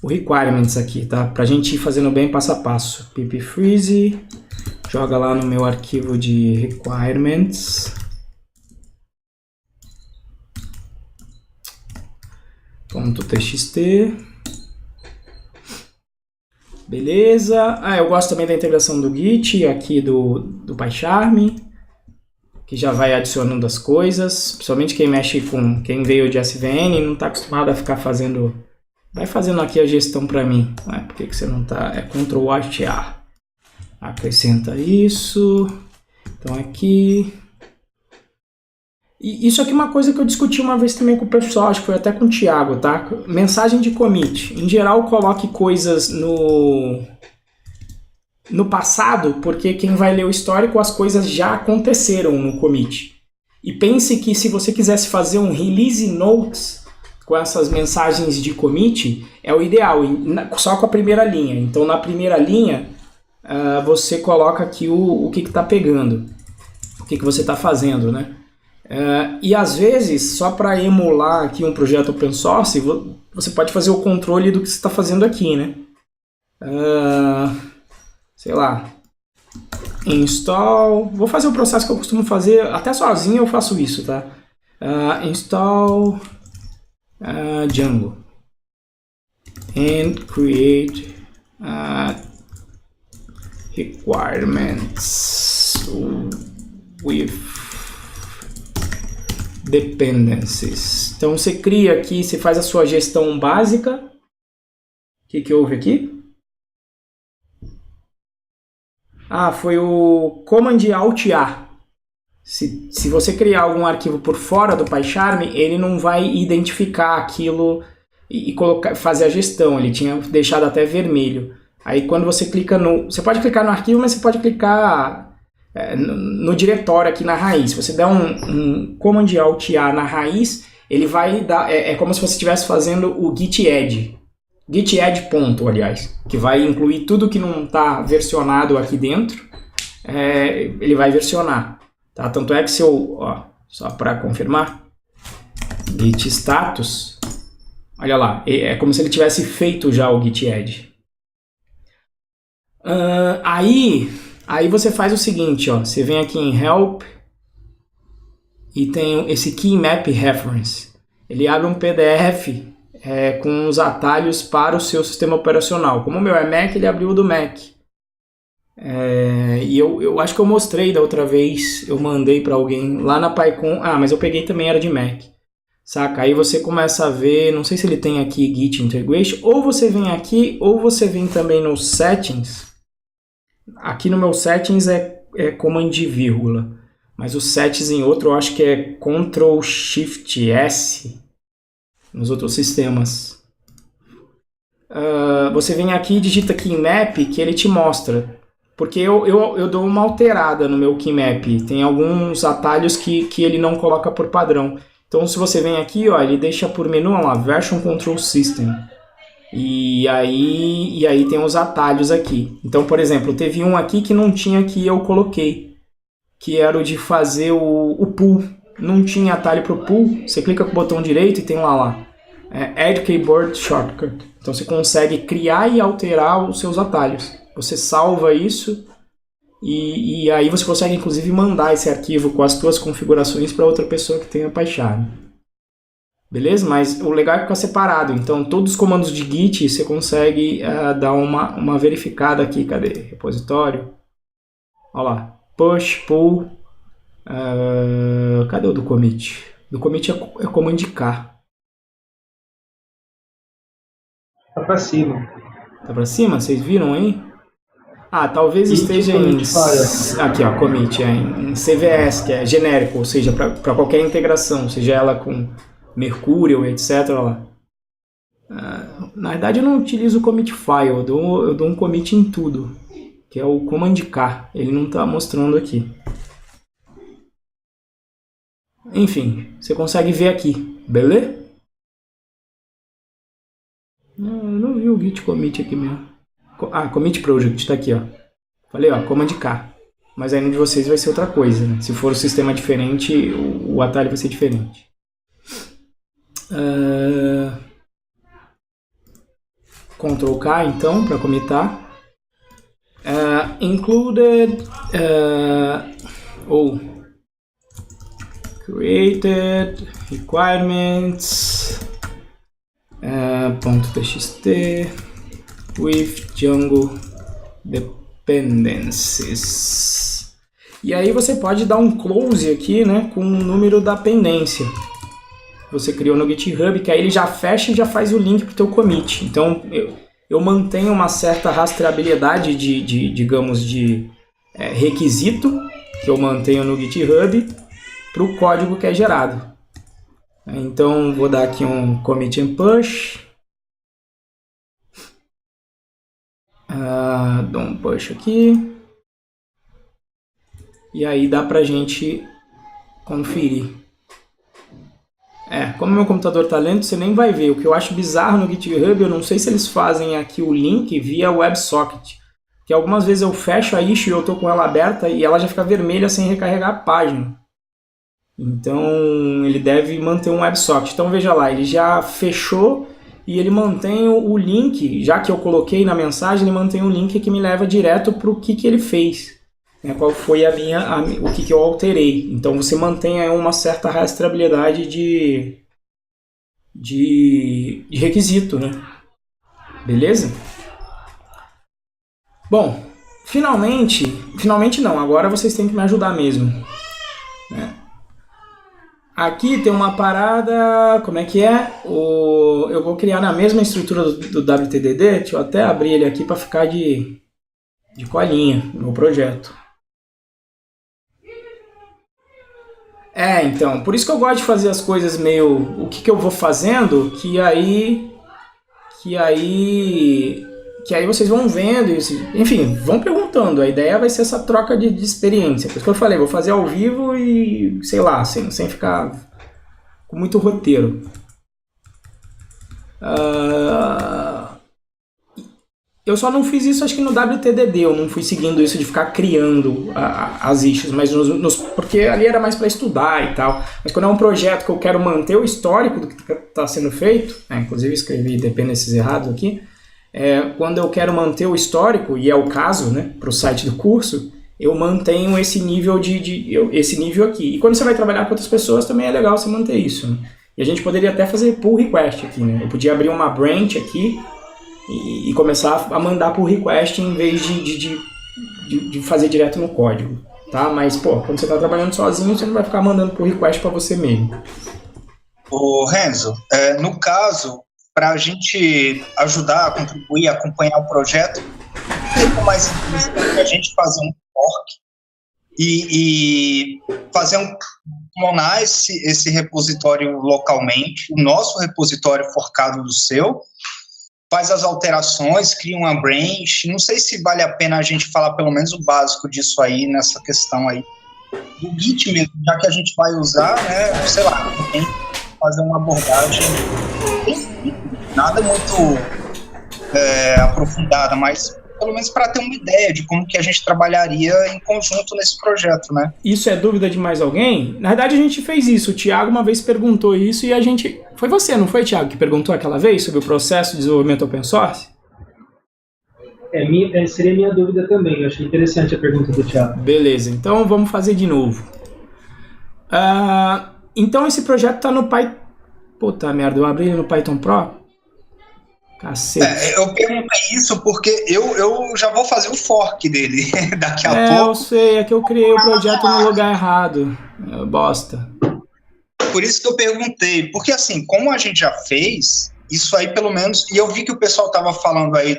requirements aqui, tá? Pra gente ir fazendo bem passo a passo. Pip freeze, joga lá no meu arquivo de requirements. .txt. Beleza. Eu gosto também da integração do Git aqui do PyCharm, que já vai adicionando as coisas, principalmente quem veio de SVN não está acostumado a ficar fazendo... Vai fazendo aqui a gestão para mim. Por que você não está? Ctrl Alt A. Acrescenta isso. Então aqui... E isso aqui é uma coisa que eu discuti uma vez também com o pessoal, acho que foi até com o Thiago, tá? Mensagem de commit. Em geral, coloque coisas no passado, porque quem vai ler o histórico, as coisas já aconteceram no commit. E pense que se você quisesse fazer um release notes com essas mensagens de commit, é o ideal, só com a primeira linha. Então, na primeira linha, você coloca aqui o que está pegando, o que você está fazendo, né? E às vezes, só para emular aqui um projeto open source, você pode fazer o controle do que você está fazendo aqui, né? Sei lá, install, vou fazer o processo que eu costumo fazer, até sozinho eu faço isso, tá? Install Django and create requirements with dependencies. Então você cria aqui, você faz a sua gestão básica. O que houve aqui? Foi o Command Alt A. Se você criar algum arquivo por fora do PyCharm, ele não vai identificar aquilo e fazer a gestão. Ele tinha deixado até vermelho. Aí quando você clica no... Você pode clicar no arquivo, mas você pode clicar no diretório aqui na raiz. Se você der um Command Alt A na raiz, ele vai dar... É como se você estivesse fazendo o git add. Git add ponto, aliás. Que vai incluir tudo que não está versionado aqui dentro. Ele vai versionar. Tá? Tanto é que se eu... só para confirmar. Git status. Olha lá. É como se ele tivesse feito já o git add. Aí você faz o seguinte, você vem aqui em Help e tem esse Key Map Reference. Ele abre um PDF com os atalhos para o seu sistema operacional. Como o meu é Mac, ele abriu o do Mac. E eu acho que eu mostrei da outra vez, eu mandei para alguém lá na PyCon. Mas eu peguei também, era de Mac. Saca? Aí você começa a ver, não sei se ele tem aqui Git Integration, ou você vem aqui, ou você vem também nos Settings. Aqui no meu Settings é Command vírgula, mas os Settings em outro eu acho que é Ctrl Shift S nos outros sistemas. Você vem aqui e digita Keymap, que ele te mostra. Porque eu dou uma alterada no meu Keymap. Tem alguns atalhos que ele não coloca por padrão. Então se você vem aqui, ele deixa por menu, olha lá, Version Control System. E aí tem os atalhos aqui. Então, por exemplo, teve um aqui que não tinha, que eu coloquei, que era o de fazer o pull. Não tinha atalho para o pull. Você clica com o botão direito e tem lá Add Keyboard Shortcut. Então você consegue criar e alterar os seus atalhos. Você salva isso e aí você consegue inclusive mandar esse arquivo com as suas configurações para outra pessoa que tenha PyCharm. Beleza? Mas o legal é que fica separado. Então, todos os comandos de Git você consegue dar uma verificada aqui. Cadê? Repositório. Olha lá. Push, pull. Cadê o do commit? Do commit é Command K. Tá pra cima. Tá pra cima? Vocês viram aí? Talvez esteja em... Aqui, commit. Em CVS, que é genérico. Ou seja, para qualquer integração. Seja ela com Mercurial, etc. Lá. Na verdade eu não utilizo o commit file, eu dou um commit em tudo, que é o Command K, ele não está mostrando aqui. Enfim, você consegue ver aqui, beleza? Eu não vi o git commit aqui mesmo. Commit project, está aqui, Falei, Command K. Mas aí no de vocês vai ser outra coisa, né? Se for o sistema diferente, o atalho vai ser diferente. Ctrl K então para comitar. Included ou created requirements .txt with Django dependencies. E aí você pode dar um close aqui, né, com o número da pendência. Você criou no GitHub, que aí ele já fecha e já faz o link para o teu commit. Então, eu mantenho uma certa rastreabilidade digamos, de requisito que eu mantenho no GitHub para o código que é gerado. Então, vou dar aqui um commit and push. Dou um push aqui. E aí dá para a gente conferir. Como meu computador está lento, você nem vai ver. O que eu acho bizarro no GitHub, eu não sei se eles fazem aqui o link via WebSocket. Que algumas vezes eu fecho a issue e eu estou com ela aberta e ela já fica vermelha sem recarregar a página. Então ele deve manter um WebSocket. Então veja lá, ele já fechou e ele mantém o link, já que eu coloquei na mensagem, ele mantém o link que me leva direto para o que ele fez. Qual foi o que eu alterei. Então você mantém aí uma certa rastreabilidade de requisito, né? Beleza? Bom, finalmente não, agora vocês têm que me ajudar mesmo. Aqui tem uma parada, como é que é? Eu vou criar na mesma estrutura do WTDD, deixa eu até abrir ele aqui para ficar de colinha no projeto. Então, por isso que eu gosto de fazer as coisas meio... O que eu vou fazendo, que aí vocês vão vendo, enfim, vão perguntando. A ideia vai ser essa troca de experiência. Por isso que eu falei, vou fazer ao vivo e, sei lá, sem ficar com muito roteiro. Eu só não fiz isso, acho que no WTDD, eu não fui seguindo isso de ficar criando as issues, mas porque ali era mais para estudar e tal. Mas quando é um projeto que eu quero manter o histórico do que está sendo feito, inclusive escrevi dependencies errados aqui, quando eu quero manter o histórico, e é o caso, né, para o site do curso, eu mantenho esse nível esse nível aqui. E quando você vai trabalhar com outras pessoas, também é legal você manter isso, né? E a gente poderia até fazer pull request aqui, né? Eu podia abrir uma branch aqui e começar a mandar pull request em vez de fazer direto no código, tá? Mas, quando você está trabalhando sozinho, você não vai ficar mandando pull request para você mesmo. Ô, Renzo, no caso, para a gente ajudar a contribuir, acompanhar o projeto, é mais interessante a gente fazer um fork e fazer clonar esse repositório localmente, o nosso repositório forcado do seu, faz as alterações, cria uma branch. Não sei se vale a pena a gente falar pelo menos o básico disso aí, nessa questão aí. O Git mesmo, já que a gente vai usar, né, sei lá, tem que fazer uma abordagem nada muito aprofundada, mas pelo menos para ter uma ideia de como que a gente trabalharia em conjunto nesse projeto, né? Isso é dúvida de mais alguém? Na verdade, a gente fez isso. O Thiago uma vez perguntou isso e a gente... Foi você, não foi, Thiago, que perguntou aquela vez sobre o processo de desenvolvimento open source? Seria minha dúvida também. Eu achei interessante a pergunta do Thiago. Beleza, então vamos fazer de novo. Então esse projeto está no Python... Puta merda, eu abri ele no Python Pro? Cacete. Eu perguntei isso porque eu já vou fazer o fork dele daqui a pouco. Eu sei, é que eu criei o projeto no lugar errado. Bosta. Por isso que eu perguntei, porque assim, como a gente já fez, isso aí pelo menos, e eu vi que o pessoal tava falando aí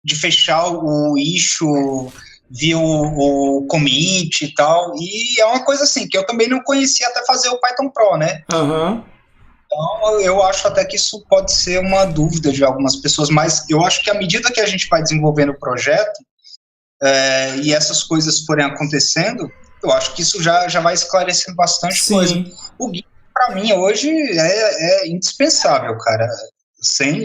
de fechar o issue via o commit e tal, e é uma coisa assim, que eu também não conhecia até fazer o Python Pro, né? Então, eu acho até que isso pode ser uma dúvida de algumas pessoas, mas eu acho que à medida que a gente vai desenvolvendo o projeto, e essas coisas forem acontecendo, eu acho que isso já vai esclarecendo bastante coisa. O Git, para mim, hoje é indispensável, cara. Sem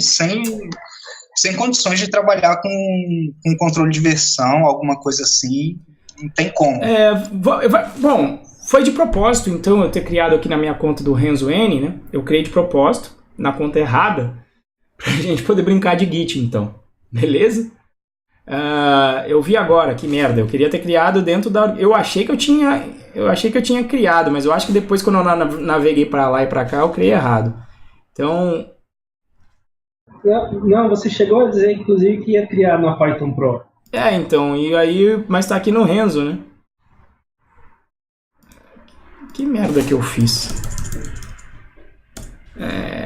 condições de trabalhar com controle de versão, alguma coisa assim, não tem como. Bom, foi de propósito, então, eu ter criado aqui na minha conta do Renzo N, né? Eu criei de propósito, na conta errada, pra gente poder brincar de Git, então. Beleza? Eu vi agora, que merda, eu queria ter criado dentro da... Eu achei que eu tinha criado, mas eu acho que depois, quando eu naveguei pra lá e pra cá, eu criei errado. Então... Não, você chegou a dizer, inclusive, que ia criar na Python Pro. Então, e aí... Mas tá aqui no Renzo, né? Que merda que eu fiz?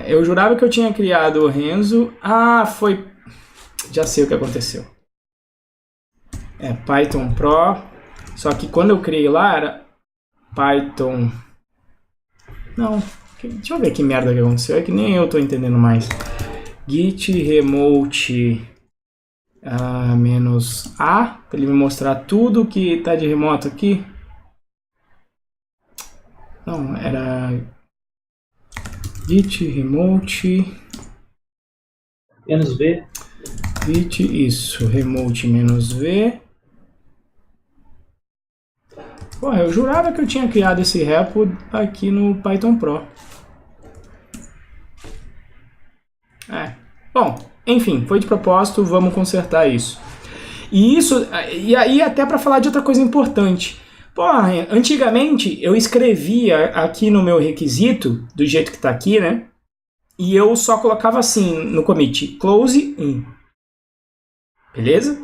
Eu jurava que eu tinha criado o Renzo. Foi... Já sei o que aconteceu. Python Pro. Só que quando eu criei lá era Python... Não. Deixa eu ver que merda que aconteceu. É que nem eu tô entendendo mais. Git remote -a. Pra ele me mostrar tudo que tá de remoto aqui. Não, era git remote -v. Git, isso, remote -v. Porra, eu jurava que eu tinha criado esse repo aqui no Python Pro. Bom, enfim, foi de propósito, vamos consertar isso. E aí até para falar de outra coisa importante. Porra, antigamente eu escrevia aqui no meu requisito, do jeito que tá aqui, né? E eu só colocava assim no commit, close in. Beleza?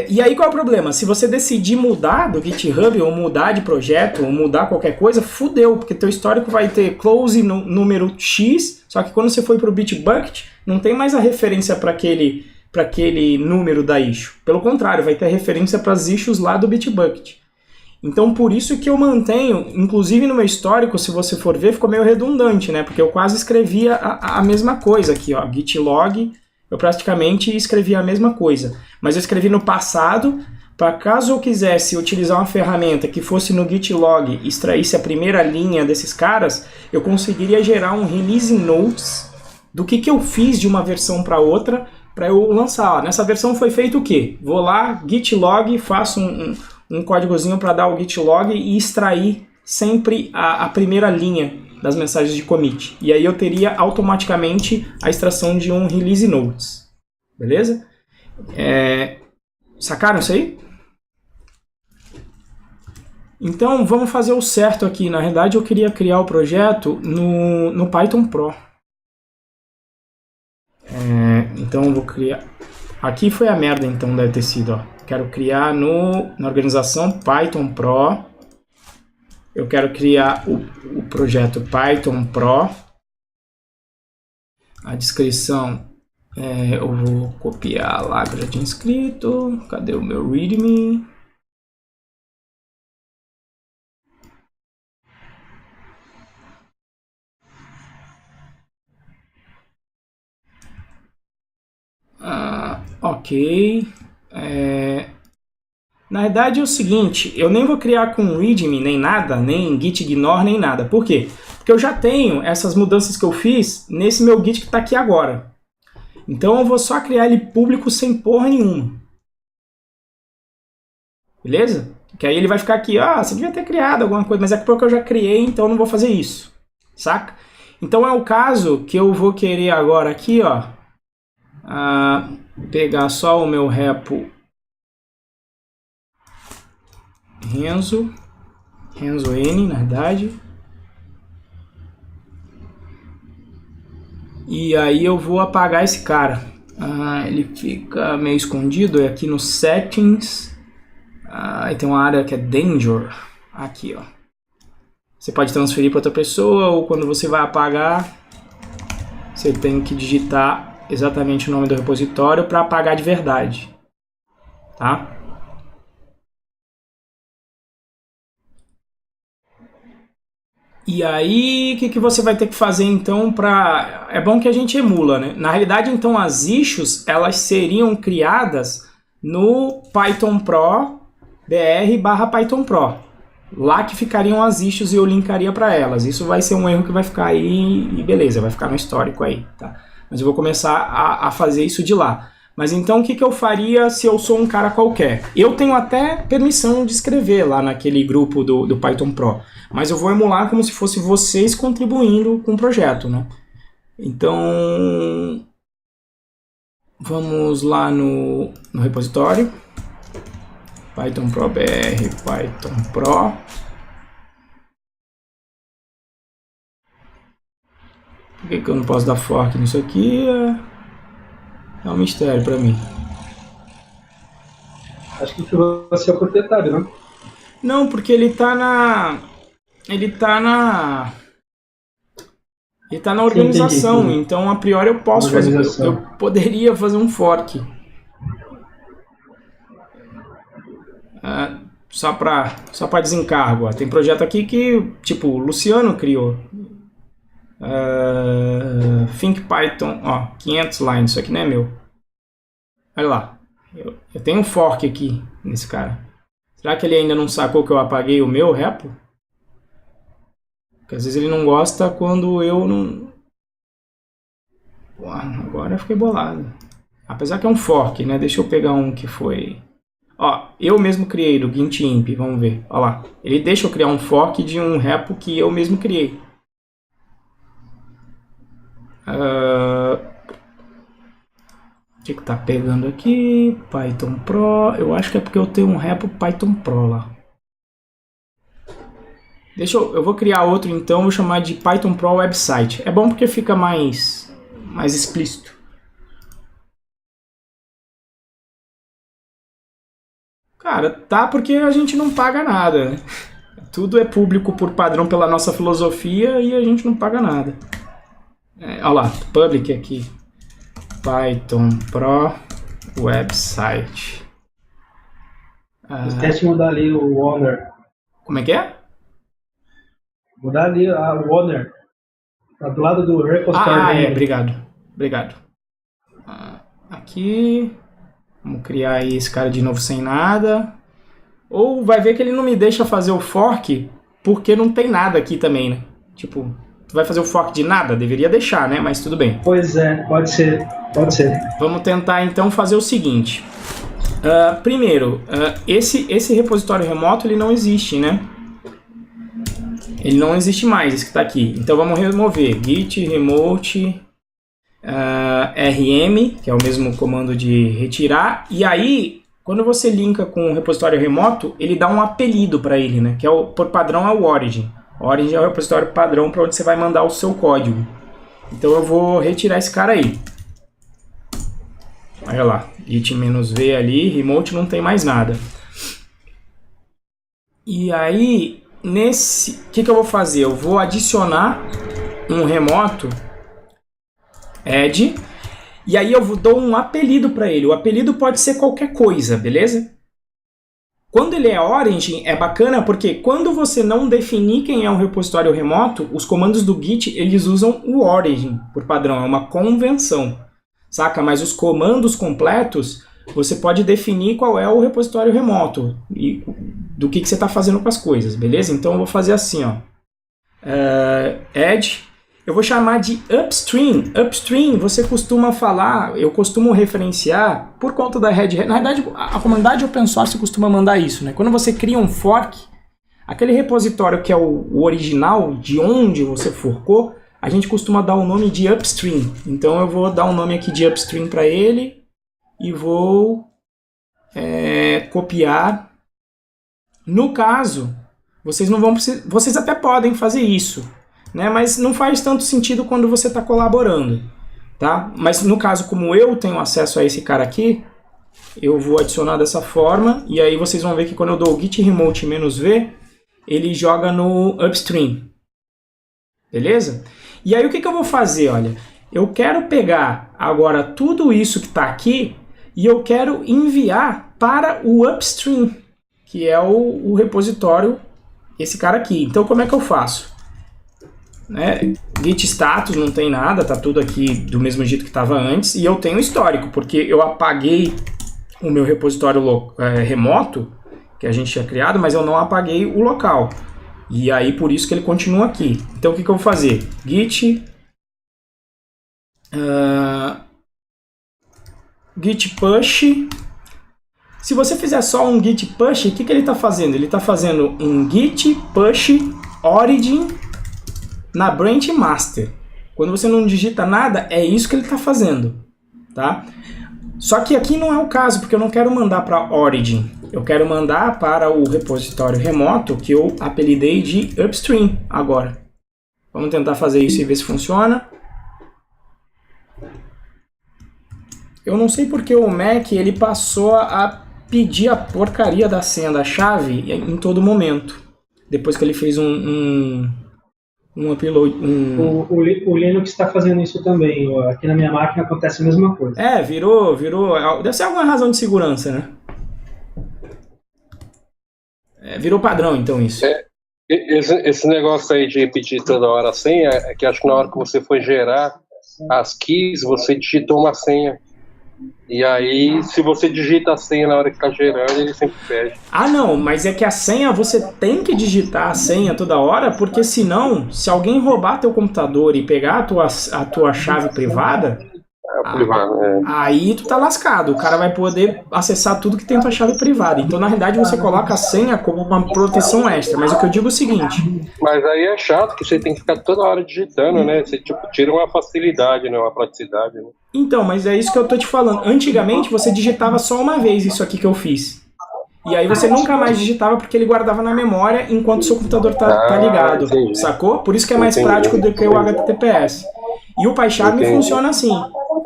E aí qual é o problema? Se você decidir mudar do GitHub, ou mudar de projeto, ou mudar qualquer coisa, fudeu, porque teu histórico vai ter close no número X, só que quando você for pro Bitbucket, não tem mais a referência para aquele número da issue. Pelo contrário, vai ter referência para as issues lá do Bitbucket. Então, por isso que eu mantenho, inclusive no meu histórico, se você for ver, ficou meio redundante, né? Porque eu quase escrevia a mesma coisa aqui, ó, git log, eu praticamente escrevia a mesma coisa. Mas eu escrevi no passado, para caso eu quisesse utilizar uma ferramenta que fosse no git log e extraísse a primeira linha desses caras, eu conseguiria gerar um release notes do que eu fiz de uma versão para outra, para eu lançar. Ó, nessa versão foi feito o quê? Vou lá, git log, faço um códigozinho para dar o git log e extrair sempre a primeira linha das mensagens de commit. E aí eu teria automaticamente a extração de um release notes. Beleza? Sacaram isso aí? Então vamos fazer o certo aqui. Na realidade eu queria criar o projeto no Python Pro. Então eu vou criar... Aqui foi a merda, então deve ter sido, ó. Quero criar na organização Python Pro. Eu quero criar o projeto Python Pro. A descrição, eu vou copiar lá que eu já tinha escrito. Cadê o meu readme? Ok. Na verdade é o seguinte, eu nem vou criar com readme nem nada, nem git ignore nem nada. Por quê? Porque eu já tenho essas mudanças que eu fiz nesse meu git que está aqui agora. Então eu vou só criar ele público sem porra nenhuma. Beleza? Que aí ele vai ficar aqui, você devia ter criado alguma coisa, mas é porque eu já criei, então eu não vou fazer isso. Saca? Então é o caso que eu vou querer agora aqui, ó, pegar só o meu repo Renzo N, na verdade. E aí eu vou apagar esse cara. Ele fica meio escondido, é aqui no Settings. Aí tem uma área que é Danger. Aqui, ó. Você pode transferir para outra pessoa, ou quando você vai apagar, você tem que digitar exatamente o nome do repositório para apagar de verdade. Tá? E aí, o que você vai ter que fazer então para... É bom que a gente emula, né? Na realidade, então, as issues, elas seriam criadas no Python Pro br/Python Pro. Lá que ficariam as issues e eu linkaria para elas. Isso vai ser um erro que vai ficar aí e beleza, vai ficar no histórico aí, tá? Mas eu vou começar a fazer isso de lá. Mas então o que eu faria se eu sou um cara qualquer? Eu tenho até permissão de escrever lá naquele grupo do Python Pro, mas eu vou emular como se fosse vocês contribuindo com o projeto, né? Então, vamos lá no repositório, Python Pro BR, Python Pro. Por que eu não posso dar fork nisso aqui? É um mistério para mim. Acho que você é o proprietário, né? Não, porque ele tá na organização, sim. Então a priori eu posso fazer, eu poderia fazer um fork. Só para desencargo. Tem projeto aqui que, tipo, o Luciano criou. Think Python, 500 lines, isso aqui não é meu. Olha lá, eu tenho um fork aqui nesse cara. Será que ele ainda não sacou que eu apaguei o meu repo? Porque às vezes ele não gosta quando eu não... Pô, agora eu fiquei bolado. Apesar que é um fork, né? Deixa eu pegar um que foi... eu mesmo criei do GintImp, vamos ver. Olha lá, ele deixa eu criar um fork de um repo que eu mesmo criei. O que tá pegando aqui? Python Pro. Eu acho que é porque eu tenho um repo Python Pro lá. Eu vou criar outro então, vou chamar de Python Pro Website. É bom porque fica mais explícito. Cara, tá porque a gente não paga nada, né? Tudo é público por padrão pela nossa filosofia e a gente não paga nada. Olha lá, public aqui. Python Pro Website. Esquece de mudar ali o owner. Como é que é? Vou dar ali o owner. Tá do lado do repository. Obrigado. Aqui. Vamos criar aí esse cara de novo sem nada. Ou vai ver que ele não me deixa fazer o fork porque não tem nada aqui também, né? Tipo, tu vai fazer o fork de nada? Deveria deixar, né? Mas tudo bem. Pois é, pode ser. Vamos tentar então fazer o seguinte. Primeiro, esse repositório remoto ele não existe, né? Ele não existe mais, esse que está aqui. Então vamos remover git remote rm, que é o mesmo comando de retirar. E aí, quando você linka com o repositório remoto, ele dá um apelido para ele, né? Que por padrão é o origin. O origin é o repositório padrão para onde você vai mandar o seu código. Então eu vou retirar esse cara aí. Olha lá, git-v ali, remote não tem mais nada. E aí... o que eu vou fazer? Eu vou adicionar um remoto add e aí eu dou um apelido para ele. O apelido pode ser qualquer coisa, beleza? Quando ele é origin, é bacana porque quando você não definir quem é um repositório remoto, os comandos do Git eles usam o origin por padrão, é uma convenção, saca? Mas os comandos completos você pode definir qual é o repositório remoto e do que você está fazendo com as coisas, beleza? Então eu vou fazer assim, ó. Add, eu vou chamar de upstream. Upstream você costuma falar, eu costumo referenciar por conta da Red Hat. Na verdade, a comunidade open source costuma mandar isso, né? Quando você cria um fork, aquele repositório que é o original, de onde você forcou, a gente costuma dar o nome de upstream. Então eu vou dar um nome aqui de upstream para ele. E vou copiar. No caso, vocês não vão precisar, vocês até podem fazer isso, né? Mas não faz tanto sentido quando você está colaborando, tá? Mas no caso, como eu tenho acesso a esse cara aqui, eu vou adicionar dessa forma e aí vocês vão ver que quando eu dou o git remote -v, ele joga no upstream, beleza? E aí o que eu vou fazer? Olha, eu quero pegar agora tudo isso que está aqui e eu quero enviar para o upstream, que é o repositório, esse cara aqui. Então como é que eu faço? Git status não tem nada, tá tudo aqui do mesmo jeito que estava antes, e eu tenho histórico, porque eu apaguei o meu repositório remoto, que a gente tinha criado, mas eu não apaguei o local. E aí por isso que ele continua aqui. Então o que eu vou fazer? Git git push. Se você fizer só um git push, o que ele está fazendo? Ele está fazendo um git push origin na branch master. Quando você não digita nada, é isso que ele está fazendo, tá? Só que aqui não é o caso, porque eu não quero mandar para origin. Eu quero mandar para o repositório remoto que eu apelidei de upstream agora. Vamos tentar fazer isso e ver se funciona. Eu não sei porque o Mac ele passou a pedir a porcaria da senha da chave em todo momento. Depois que ele fez um upload. O Linux está fazendo isso também. Aqui na minha máquina acontece a mesma coisa. Virou. Deve ser alguma razão de segurança, né? Virou padrão, então, isso. Esse negócio aí de pedir toda hora a senha, é que acho que na hora que você foi gerar as keys, você digitou uma senha. E aí, se você digita a senha na hora que está gerando, ele sempre pede. Ah, não, mas é que a senha, você tem que digitar a senha toda hora, porque senão, se alguém roubar teu computador e pegar a tua chave privada, aí tu tá lascado. O cara vai poder acessar tudo que tem tua chave privada. Então, na realidade, você coloca a senha como uma proteção extra. Mas o que eu digo é o seguinte... Mas aí é chato que você tem que ficar toda hora digitando, né? Você tira uma facilidade, né? Uma praticidade, né? Então, mas é isso que eu tô te falando. Antigamente, você digitava só uma vez isso aqui que eu fiz. E aí você nunca mais digitava porque ele guardava na memória enquanto o seu computador tá ligado. Entendi. Sacou? Por isso que é mais prático do que o HTTPS. E o PyCharm funciona assim.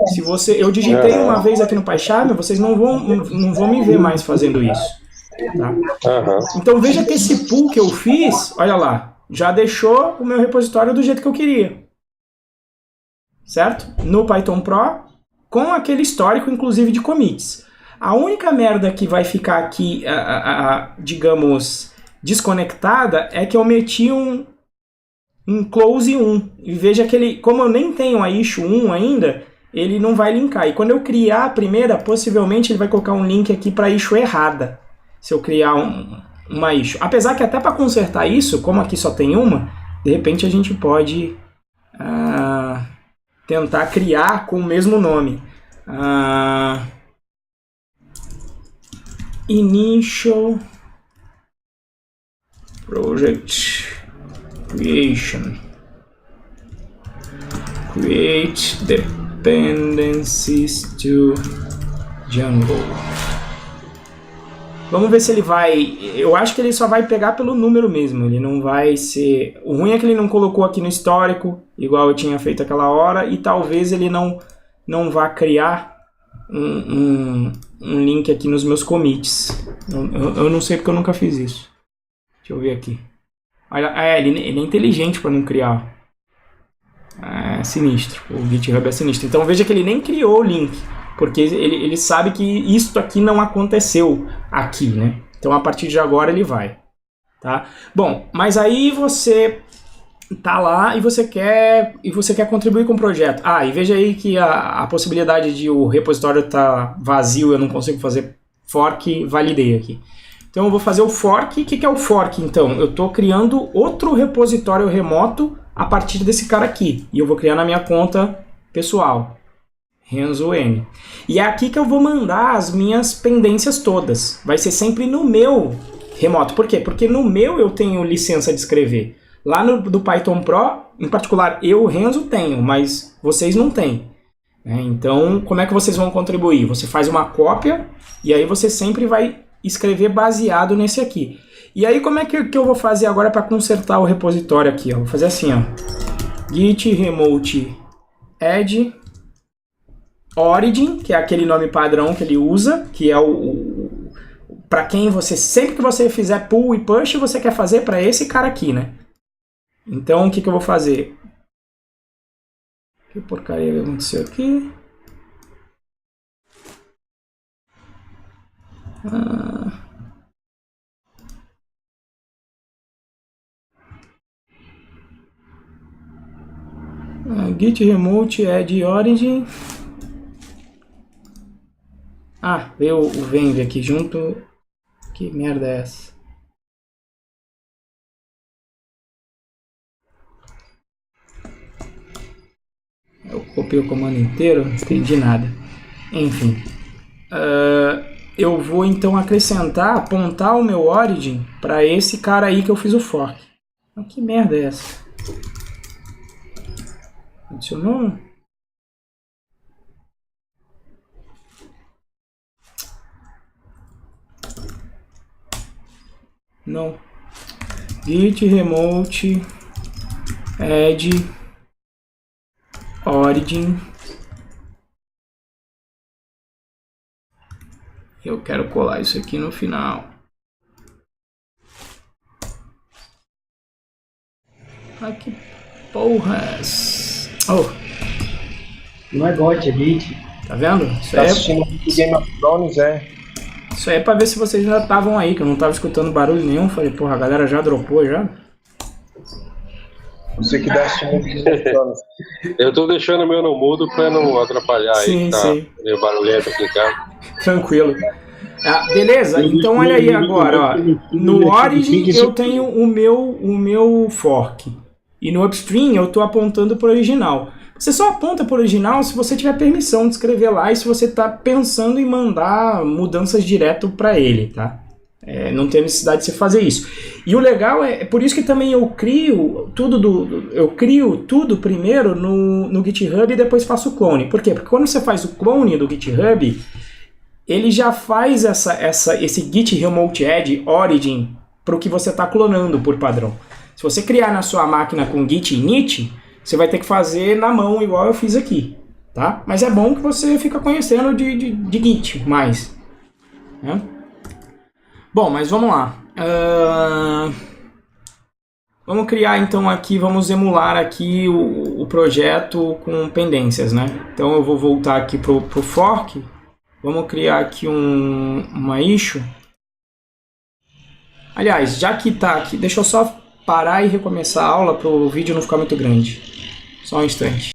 Se eu digitei uma vez aqui no PyCharm, vocês não vão me ver mais fazendo isso. Tá? Então veja que esse pool que eu fiz, olha lá, já deixou o meu repositório do jeito que eu queria. Certo? No Python Pro, com aquele histórico, inclusive, de commits. A única merda que vai ficar aqui, digamos, desconectada é que eu meti um close 1. E veja que ele, como eu nem tenho a issue 1 ainda, ele não vai linkar. E quando eu criar a primeira, possivelmente ele vai colocar um link aqui para a issue errada. Se eu criar uma issue. Apesar que até para consertar isso, como aqui só tem uma, de repente a gente pode tentar criar com o mesmo nome. Initial Project Creation. Create dependencies to Django. Vamos ver se ele vai... Eu acho que ele só vai pegar pelo número mesmo. Ele não vai ser... O ruim é que ele não colocou aqui no histórico, igual eu tinha feito aquela hora, e talvez ele não vá criar um link aqui nos meus commits. Eu não sei porque eu nunca fiz isso. Deixa eu ver aqui. Olha, ele é inteligente para não criar. É sinistro. O GitHub é sinistro. Então veja que ele nem criou o link. Porque ele sabe que isso aqui não aconteceu aqui, né? Então a partir de agora ele vai. Tá? Bom, mas aí você tá lá e você quer contribuir com o projeto. E veja aí que a possibilidade de o repositório tá vazio, eu não consigo fazer fork, validei aqui. Então eu vou fazer o fork. O que é o fork então? Eu estou criando outro repositório remoto a partir desse cara aqui. E eu vou criar na minha conta pessoal. Renzo N. E é aqui que eu vou mandar as minhas pendências todas. Vai ser sempre no meu remoto. Por quê? Porque no meu eu tenho licença de escrever. Lá do Python Pro, em particular, eu, Renzo, tenho, mas vocês não têm. Então, como é que vocês vão contribuir? Você faz uma cópia e aí você sempre vai escrever baseado nesse aqui. E aí, como é que eu vou fazer agora para consertar o repositório aqui? Vou fazer assim, git remote add origin, que é aquele nome padrão que ele usa, que é para quem você, sempre que você fizer pull e push, você quer fazer para esse cara aqui, né? Então, o que eu vou fazer? Que porcaria aconteceu aqui? Git remote add origin. Veio o Venv aqui junto. Que merda é essa? Eu copiei o comando inteiro, não entendi nada. Enfim. Eu vou então apontar o meu origin para esse cara aí que eu fiz o fork. Que merda é essa? Adicionou? Não. Git remote add origin. Eu quero colar isso aqui no final. Que porras. Não é GOT, é Git. Tá vendo? Tá assistindo Game of Thrones, Isso aí é pra ver se vocês já estavam aí, que eu não tava escutando barulho nenhum. Falei, porra, a galera já dropou já. Você que dá assistindo Game of Thrones. Eu tô deixando o meu no mudo pra não atrapalhar aí, tá? Meio barulhento aqui, cara. Tranquilo. Beleza, então olha aí agora, no Origin eu tenho o meu fork. E no Upstream eu tô apontando pro original. Você só aponta para o original se você tiver permissão de escrever lá e se você está pensando em mandar mudanças direto para ele, tá? Não tem necessidade de você fazer isso. E o legal é por isso que também eu crio tudo primeiro no GitHub e depois faço o clone. Por quê? Porque quando você faz o clone do GitHub, ele já faz esse git remote add origin para o que você está clonando por padrão. Se você criar na sua máquina com git init, você vai ter que fazer na mão, igual eu fiz aqui, tá? Mas é bom que você fica conhecendo de Git mais. Né? Bom, mas vamos lá. Vamos criar então aqui, vamos emular aqui o projeto com pendências, né? Então eu vou voltar aqui pro fork. Vamos criar aqui uma issue. Aliás, já que tá aqui, deixa eu só parar e recomeçar a aula para o vídeo não ficar muito grande. Só um instante.